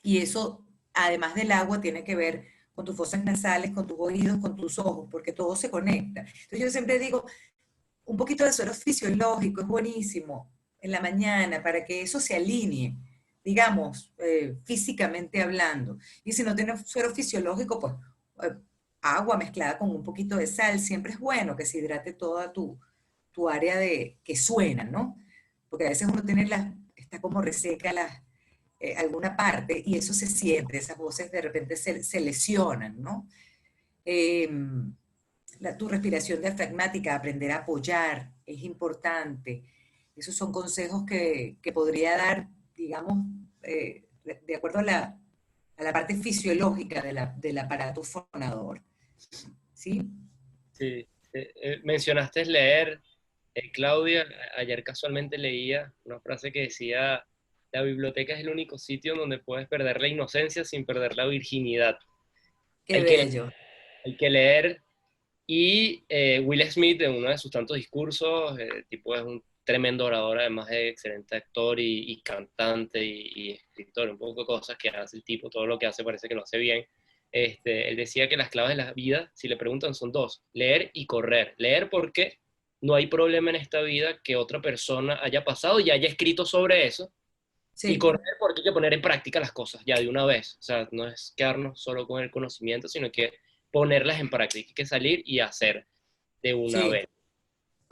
Y eso, además del agua, tiene que ver con tus fosas nasales, con tus oídos, con tus ojos, porque todo se conecta. Entonces yo siempre digo, un poquito de suero fisiológico es buenísimo en la mañana para que eso se alinee, digamos, físicamente hablando. Y si no tienes suero fisiológico, pues agua mezclada con un poquito de sal, siempre es bueno que se hidrate toda tu área que suena, ¿no? Porque a veces uno tiene está como reseca alguna parte y eso se siente, esas voces de repente se lesionan, ¿no? Eh, tu respiración diafragmática, aprender a apoyar, es importante. Esos son consejos que podría dar, digamos, de acuerdo a la parte fisiológica del aparato fonador. ¿Sí? Sí. Mencionaste leer, Claudia. Ayer casualmente leía una frase que decía: la biblioteca es el único sitio donde puedes perder la inocencia sin perder la virginidad. Qué Hay que, bello. hay que leer. Y Will Smith, en uno de sus tantos discursos, el tipo es un tremendo orador, además de excelente actor y cantante y escritor, un poco de cosas que hace el tipo, todo lo que hace parece que lo hace bien. Él decía que las claves de la vida, si le preguntan, son dos: leer y correr. Leer porque no hay problema en esta vida que otra persona haya pasado y haya escrito sobre eso. Y Sí, correr porque hay que poner en práctica las cosas ya de una vez. O sea, no es quedarnos solo con el conocimiento, sino que ponerlas en práctica, hay que salir y hacer de una sí. vez.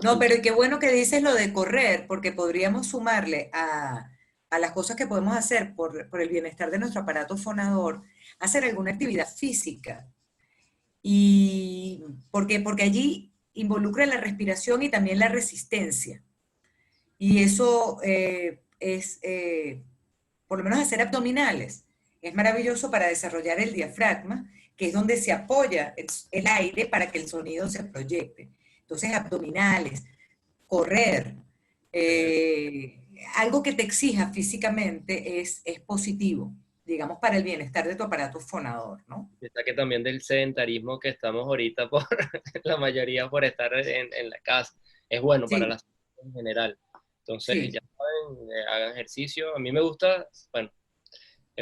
No, pero Entonces, y qué bueno que dices lo de correr, porque podríamos sumarle a las cosas que podemos hacer por el bienestar de nuestro aparato fonador, hacer alguna actividad física. Y porque allí involucra la respiración y también la resistencia. Y eso por lo menos hacer abdominales, es maravilloso para desarrollar el diafragma, que es donde se apoya el aire para que el sonido se proyecte. Entonces, abdominales, correr, algo que te exija físicamente es positivo, digamos, para el bienestar de tu aparato fonador, ¿no? está que también del sedentarismo que estamos ahorita por la mayoría por estar en la casa. Es bueno para la Sí, salud en general. Entonces, sí. ya saben, hagan ejercicio. A mí me gusta, bueno,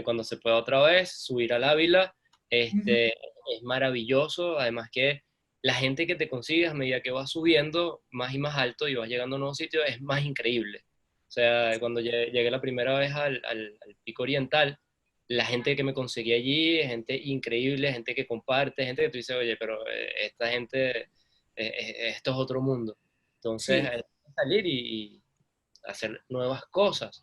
cuando se pueda otra vez, subir al Ávila. Ujú. Es maravilloso, además que la gente que te consigues a medida que vas subiendo más y más alto y vas llegando a nuevos sitios es más increíble. O sea, cuando llegué la primera vez al Pico Oriental, la gente que me conseguí allí es gente increíble, gente que comparte, gente que tú dices, oye, pero esta gente, esto es otro mundo. Entonces, Sí, hay que salir y hacer nuevas cosas.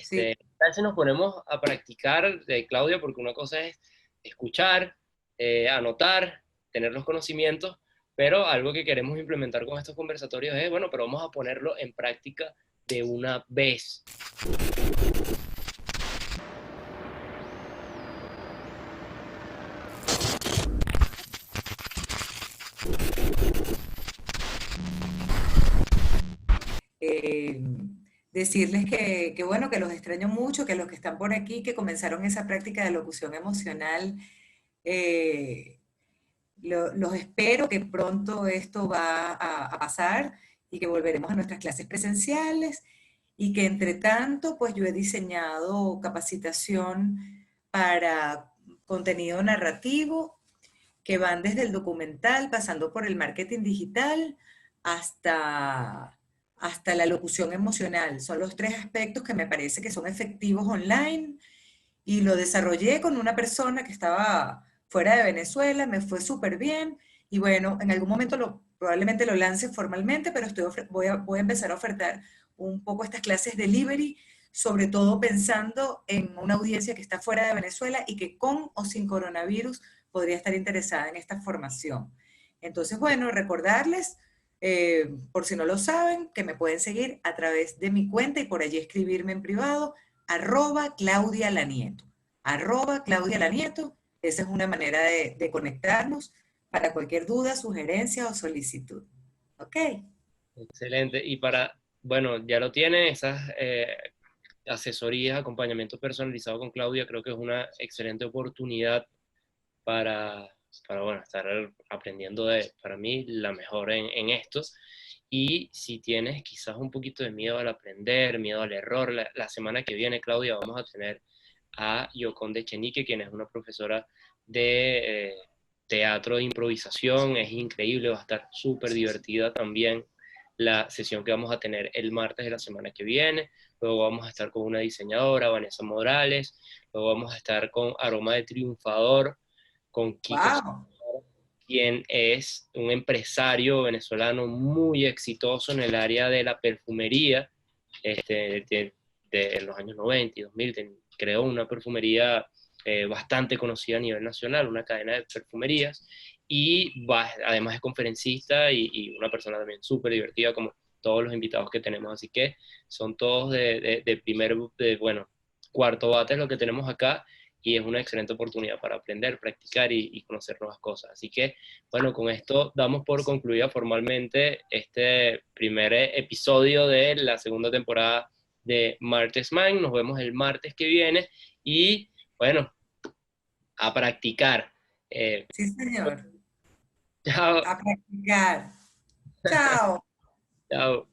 sí. Tal si nos ponemos a practicar, Claudia, porque una cosa es escuchar, anotar, tener los conocimientos, pero algo que queremos implementar con estos conversatorios es, bueno, pero vamos a ponerlo en práctica de una vez. eh, Decirles que, bueno, que los extraño mucho, que los que están por aquí, que comenzaron esa práctica de locución emocional, los espero, que pronto esto va a pasar y que volveremos a nuestras clases presenciales y que entre tanto, pues yo he diseñado capacitación para contenido narrativo que van desde el documental, pasando por el marketing digital, hasta, hasta la locución emocional. Son los tres aspectos que me parece que son efectivos online y lo desarrollé con una persona que estaba fuera de Venezuela, me fue súper bien y bueno, en algún momento probablemente lo lance formalmente, pero voy a empezar a ofertar un poco estas clases delivery, sobre todo pensando en una audiencia que está fuera de Venezuela y que con o sin coronavirus podría estar interesada en esta formación. Entonces, bueno, recordarles, por si no lo saben, que me pueden seguir a través de mi cuenta y por allí escribirme en privado @Claudia Lanieto. Claudia Lanieto. Esa es una manera de conectarnos para cualquier duda, sugerencia o solicitud. ¿Ok? Excelente. Y bueno, ya lo tiene, esas asesorías, acompañamiento personalizado con Claudia, creo que es una excelente oportunidad para, bueno, estar aprendiendo para mí, la mejor en esto. Y si tienes quizás un poquito de miedo al aprender, miedo al error, la semana que viene, Claudia, vamos a tener a Yoconde Chenique, quien es una profesora de teatro de improvisación, es increíble, va a estar súper divertida también la sesión que vamos a tener el martes de la semana que viene. Luego vamos a estar con una diseñadora, Vanessa Morales. Luego vamos a estar con Aroma de Triunfador, con Kiko, ¡Wow! quien es un empresario venezolano muy exitoso en el área de la perfumería, en los años 90 y 2000, creó una perfumería bastante conocida a nivel nacional, una cadena de perfumerías, y además es conferencista y una persona también súper divertida, como todos los invitados que tenemos, así que son todos bueno, cuarto bate lo que tenemos acá, y es una excelente oportunidad para aprender, practicar y conocer nuevas cosas. Así que, bueno, con esto damos por concluida formalmente este primer episodio de la segunda temporada de Martes Mind. Nos vemos el martes que viene y, bueno, a practicar. Sí, señor. Chao, A practicar. Chao. chao.